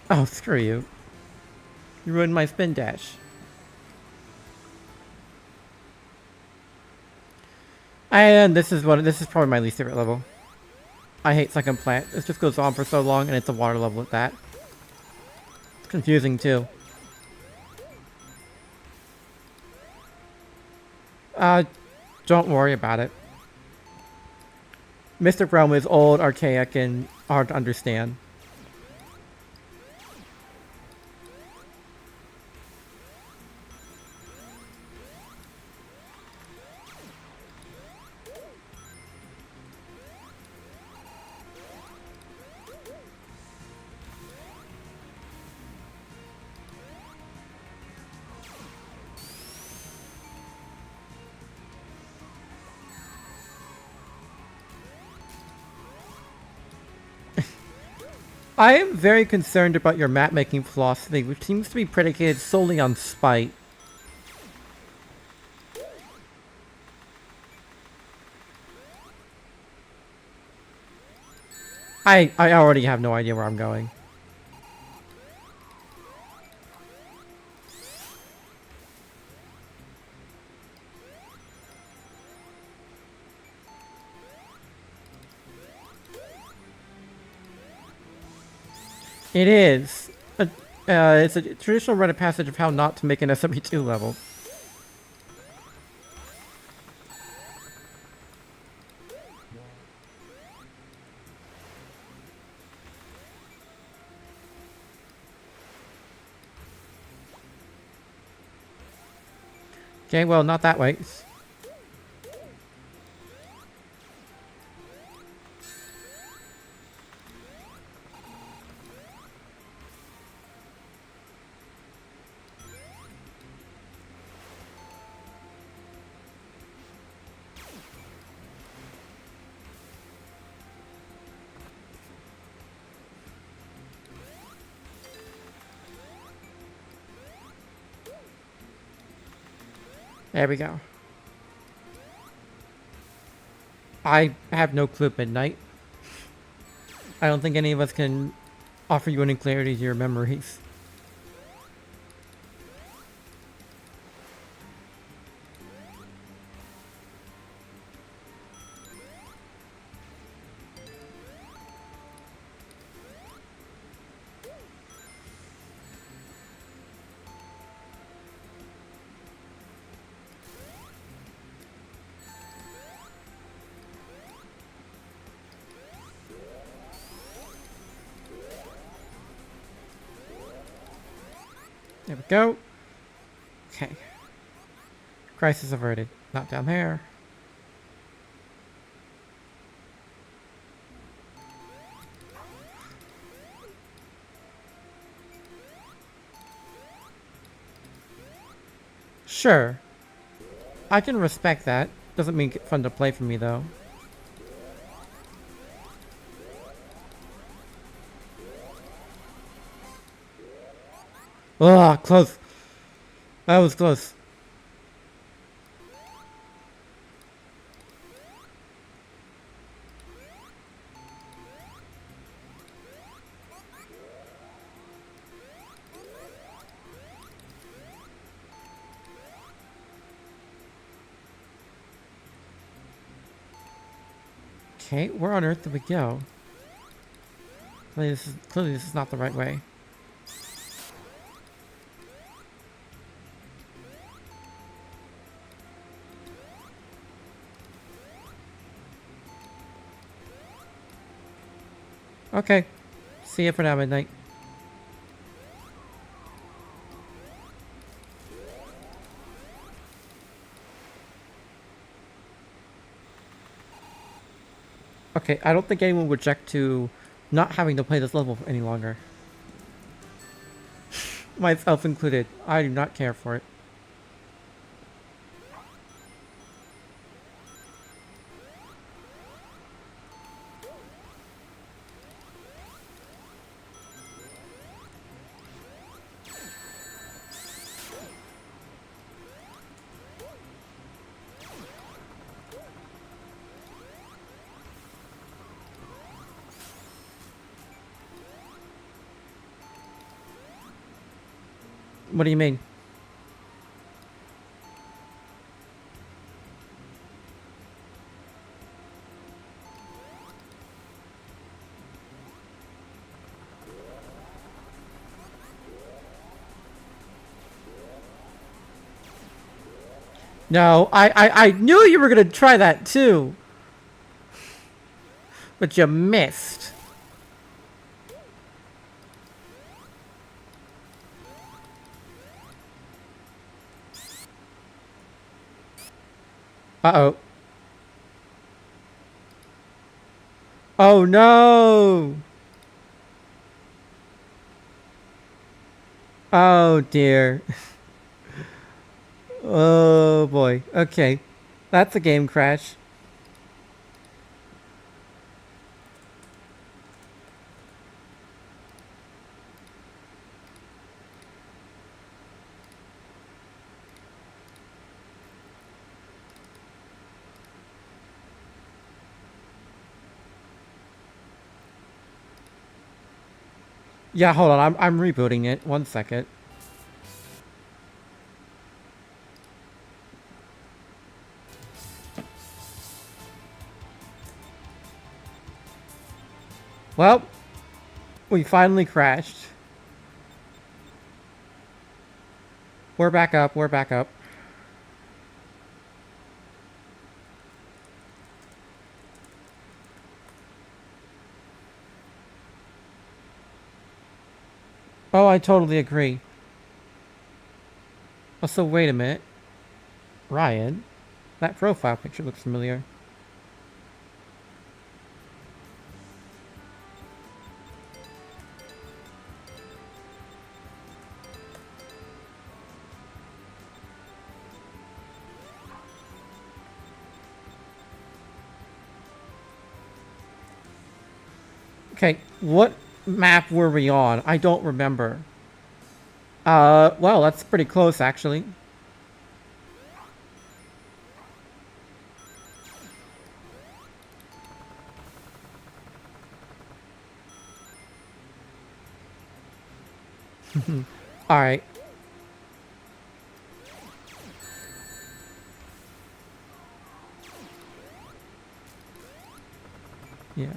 Oh, screw you. You ruined my spin dash. And this is probably my least favorite level. I hate Second Plant. It just goes on for so long and it's a water level at that. It's confusing too. Don't worry about it. Mystic Realm is old, archaic, and hard to understand. I am very concerned about your map-making philosophy, which seems to be predicated solely on spite. I already have no idea where I'm going. It is. It's a traditional rite of passage of how not to make an SRB2 level. Okay, well, not that way. There we go. I have no clue at midnight. I don't think any of us can offer you any clarity to your memories. There we go. Okay. Crisis averted. Not down there. Sure. I can respect that. Doesn't mean it's fun to play for me, though. Oh, close. That was close. Okay, where on earth did we go? Clearly this is not the right way. Okay. See you for now, Midnight. Okay, I don't think anyone would object to not having to play this level any longer. Myself included. I do not care for it. What do you mean? No, I knew you were gonna try that too. But you missed. Uh-oh. Oh no! Oh dear. Oh boy. Okay. That's a game crash. Yeah, hold on. I'm rebooting it. 1 second. Well, we finally crashed. We're back up. We're back up. Oh, I totally agree. Oh, so wait a minute. Ryan, that profile picture looks familiar. Okay, what map were we on? I don't remember. Well, that's pretty close, actually. Alright. Yeah.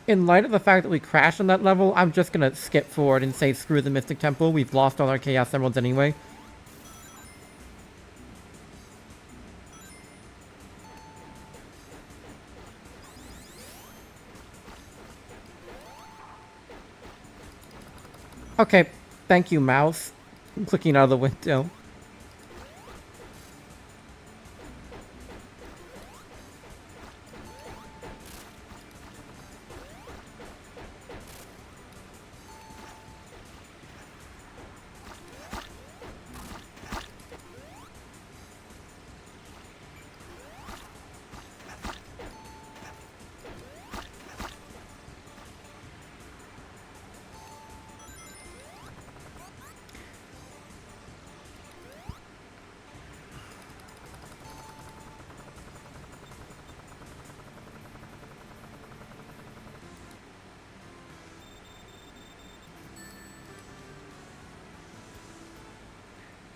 In light of the fact that we crashed on that level, I'm just gonna skip forward and say screw the Mystic Temple. We've lost all our Chaos Emeralds anyway. Okay, thank you, mouse. I'm clicking out of the window.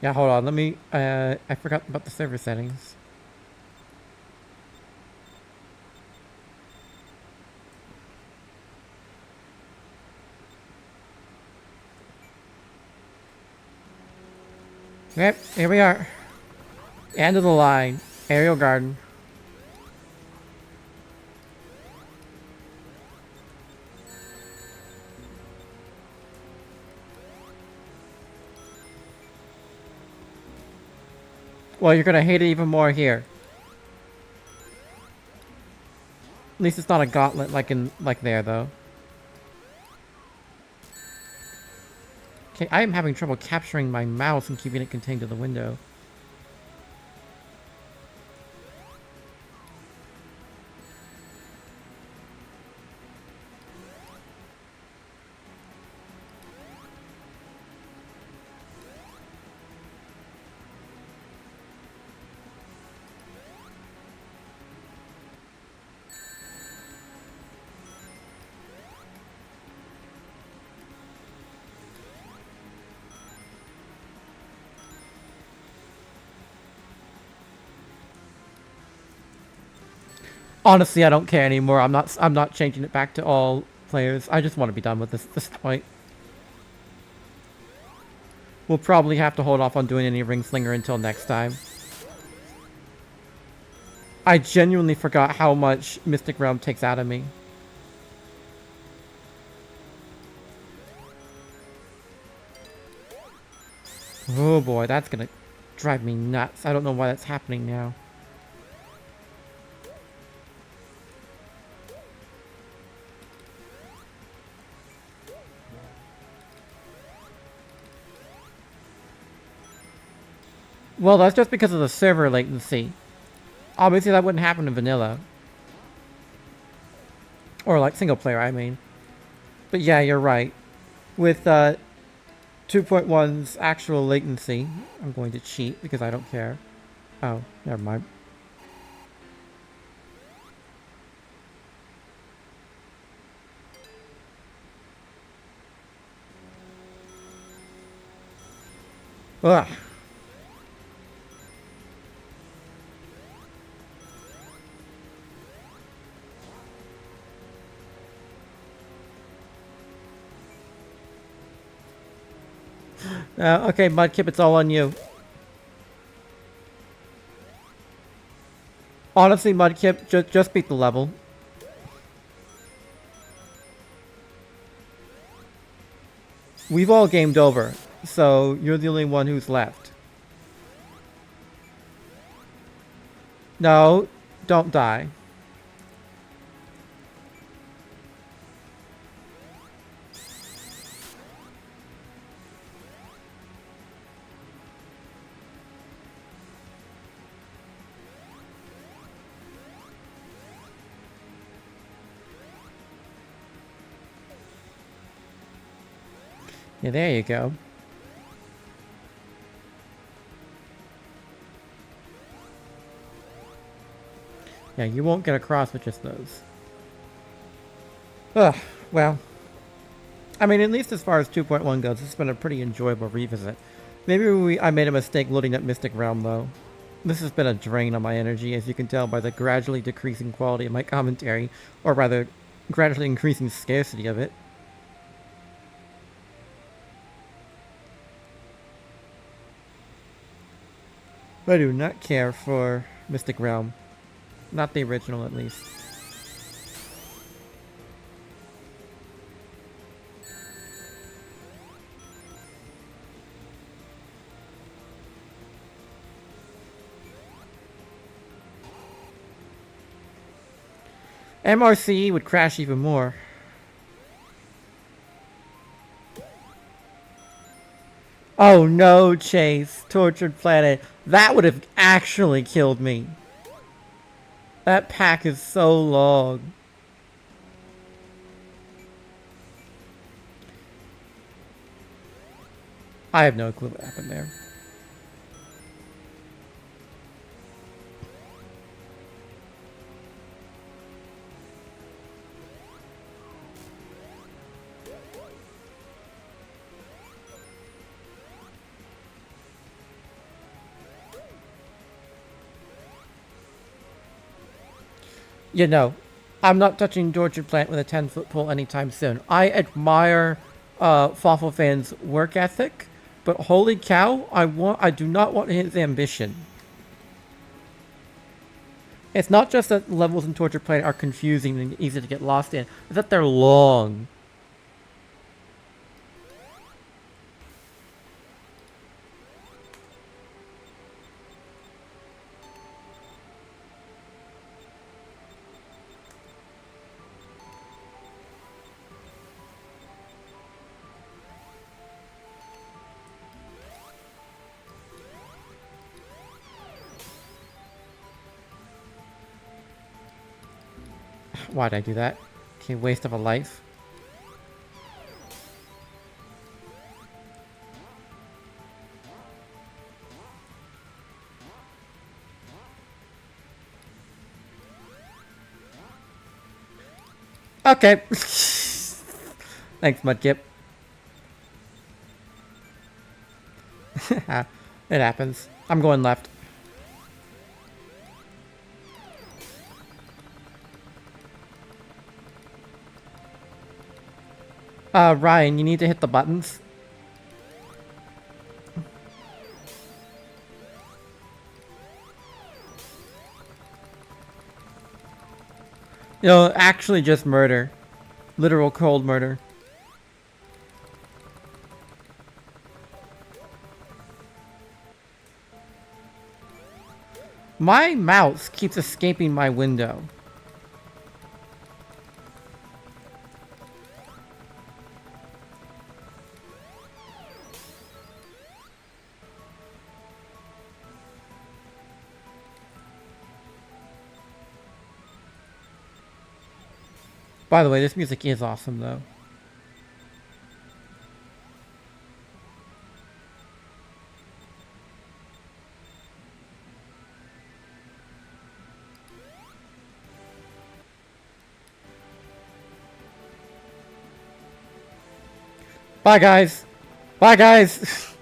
Yeah, hold on. Let me. I forgot about the server settings. Yep, here we are. End of the line. Aerial garden. Well, you're gonna hate it even more here. At least it's not a gauntlet like there though. Okay, I am having trouble capturing my mouse and keeping it contained to the window. Honestly, I don't care anymore. I'm not changing it back to all players. I just want to be done with this point. We'll probably have to hold off on doing any ring slinger until next time. I genuinely forgot how much Mystic Realm takes out of me. Oh boy, that's gonna drive me nuts. I don't know why that's happening now. Well, that's just because of the server latency. Obviously, that wouldn't happen in vanilla. Or, like, single player, I mean. But yeah, you're right. With 2.1's actual latency, I'm going to cheat because I don't care. Oh, never mind. Ugh. Okay, Mudkip, it's all on you. Honestly, Mudkip, just beat the level. We've all gamed over, so you're the only one who's left. No, don't die. Yeah, there you go. Yeah, you won't get across with just those. Ugh, well. I mean, at least as far as 2.1 goes, it's been a pretty enjoyable revisit. Maybe I made a mistake loading up Mystic Realm, though. This has been a drain on my energy, as you can tell by the gradually decreasing quality of my commentary, or rather, gradually increasing scarcity of it. I do not care for Mystic Realm. Not the original, at least. MRC would crash even more. Oh no, Chase. Tortured Planet. That would have actually killed me. That pack is so long. I have no clue what happened there. You know, I'm not touching Georgia Plant with a 10-foot pole anytime soon. I admire Fawful Fan's work ethic, but holy cow, I do not want his ambition. It's not just that levels in Torture Planet are confusing and easy to get lost in, it's that they're long. Why'd I do that? Okay, waste of a life. Okay. Thanks, Mudkip. It happens. I'm going left. Ryan, you need to hit the buttons. You know, actually just murder. Literal cold murder. My mouse keeps escaping my window. By the way, this music is awesome, though. Bye, guys. Bye, guys.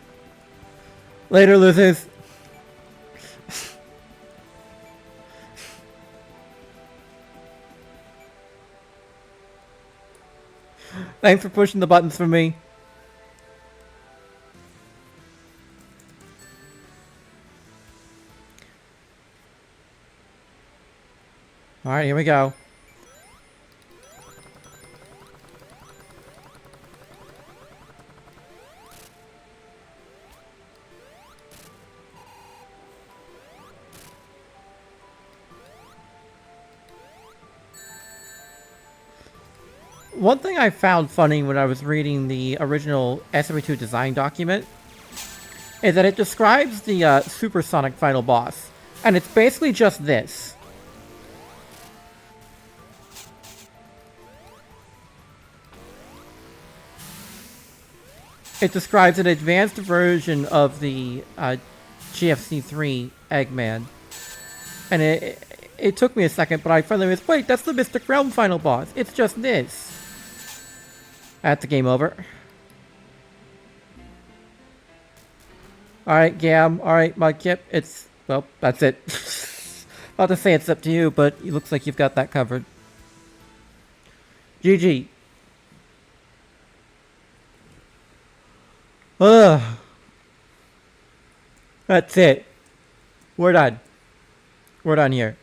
Later, losers. Thanks for pushing the buttons for me. Alright, here we go. One thing I found funny when I was reading the original SRB2 design document is that it describes the supersonic final boss, and it's basically just this. It describes an advanced version of the GFC3 Eggman, and it took me a second, but I finally was, wait, that's the Mystic Realm final boss. It's just this. That's the game over. Alright, Gam. Alright, Mudkip. It's, well, that's it. About to say it's up to you, but it looks like you've got that covered. GG. Ugh. That's it. We're done. We're done here.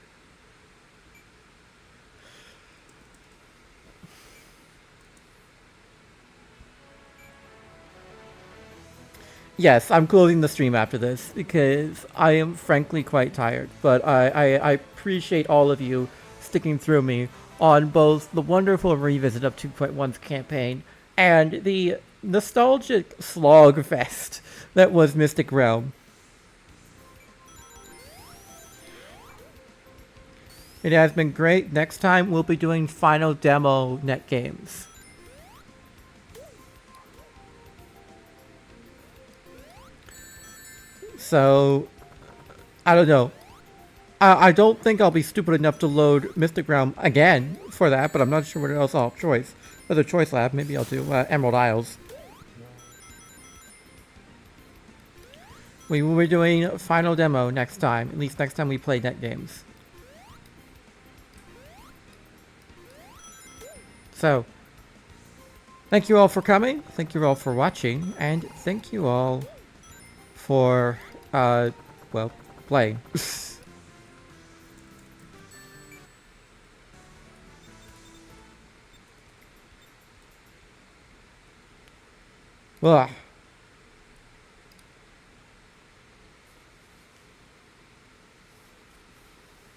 Yes, I'm closing the stream after this because I am frankly quite tired. But I appreciate all of you sticking through me on both the wonderful revisit of 2.1's campaign and the nostalgic slog fest that was Mystic Realm. It has been great. Next time we'll be doing final demo net games. So, I don't know. I don't think I'll be stupid enough to load Mystic Realm again for that, but I'm not sure what else I'll choice. Other choice lab, maybe I'll do Emerald Isles. We will be doing final demo next time, at least next time we play net games. So, thank you all for coming. Thank you all for watching. And thank you all for, well, playing. Ugh.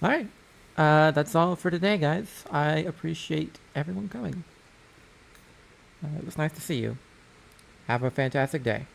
Alright. That's all for today, guys. I appreciate everyone coming. It was nice to see you. Have a fantastic day.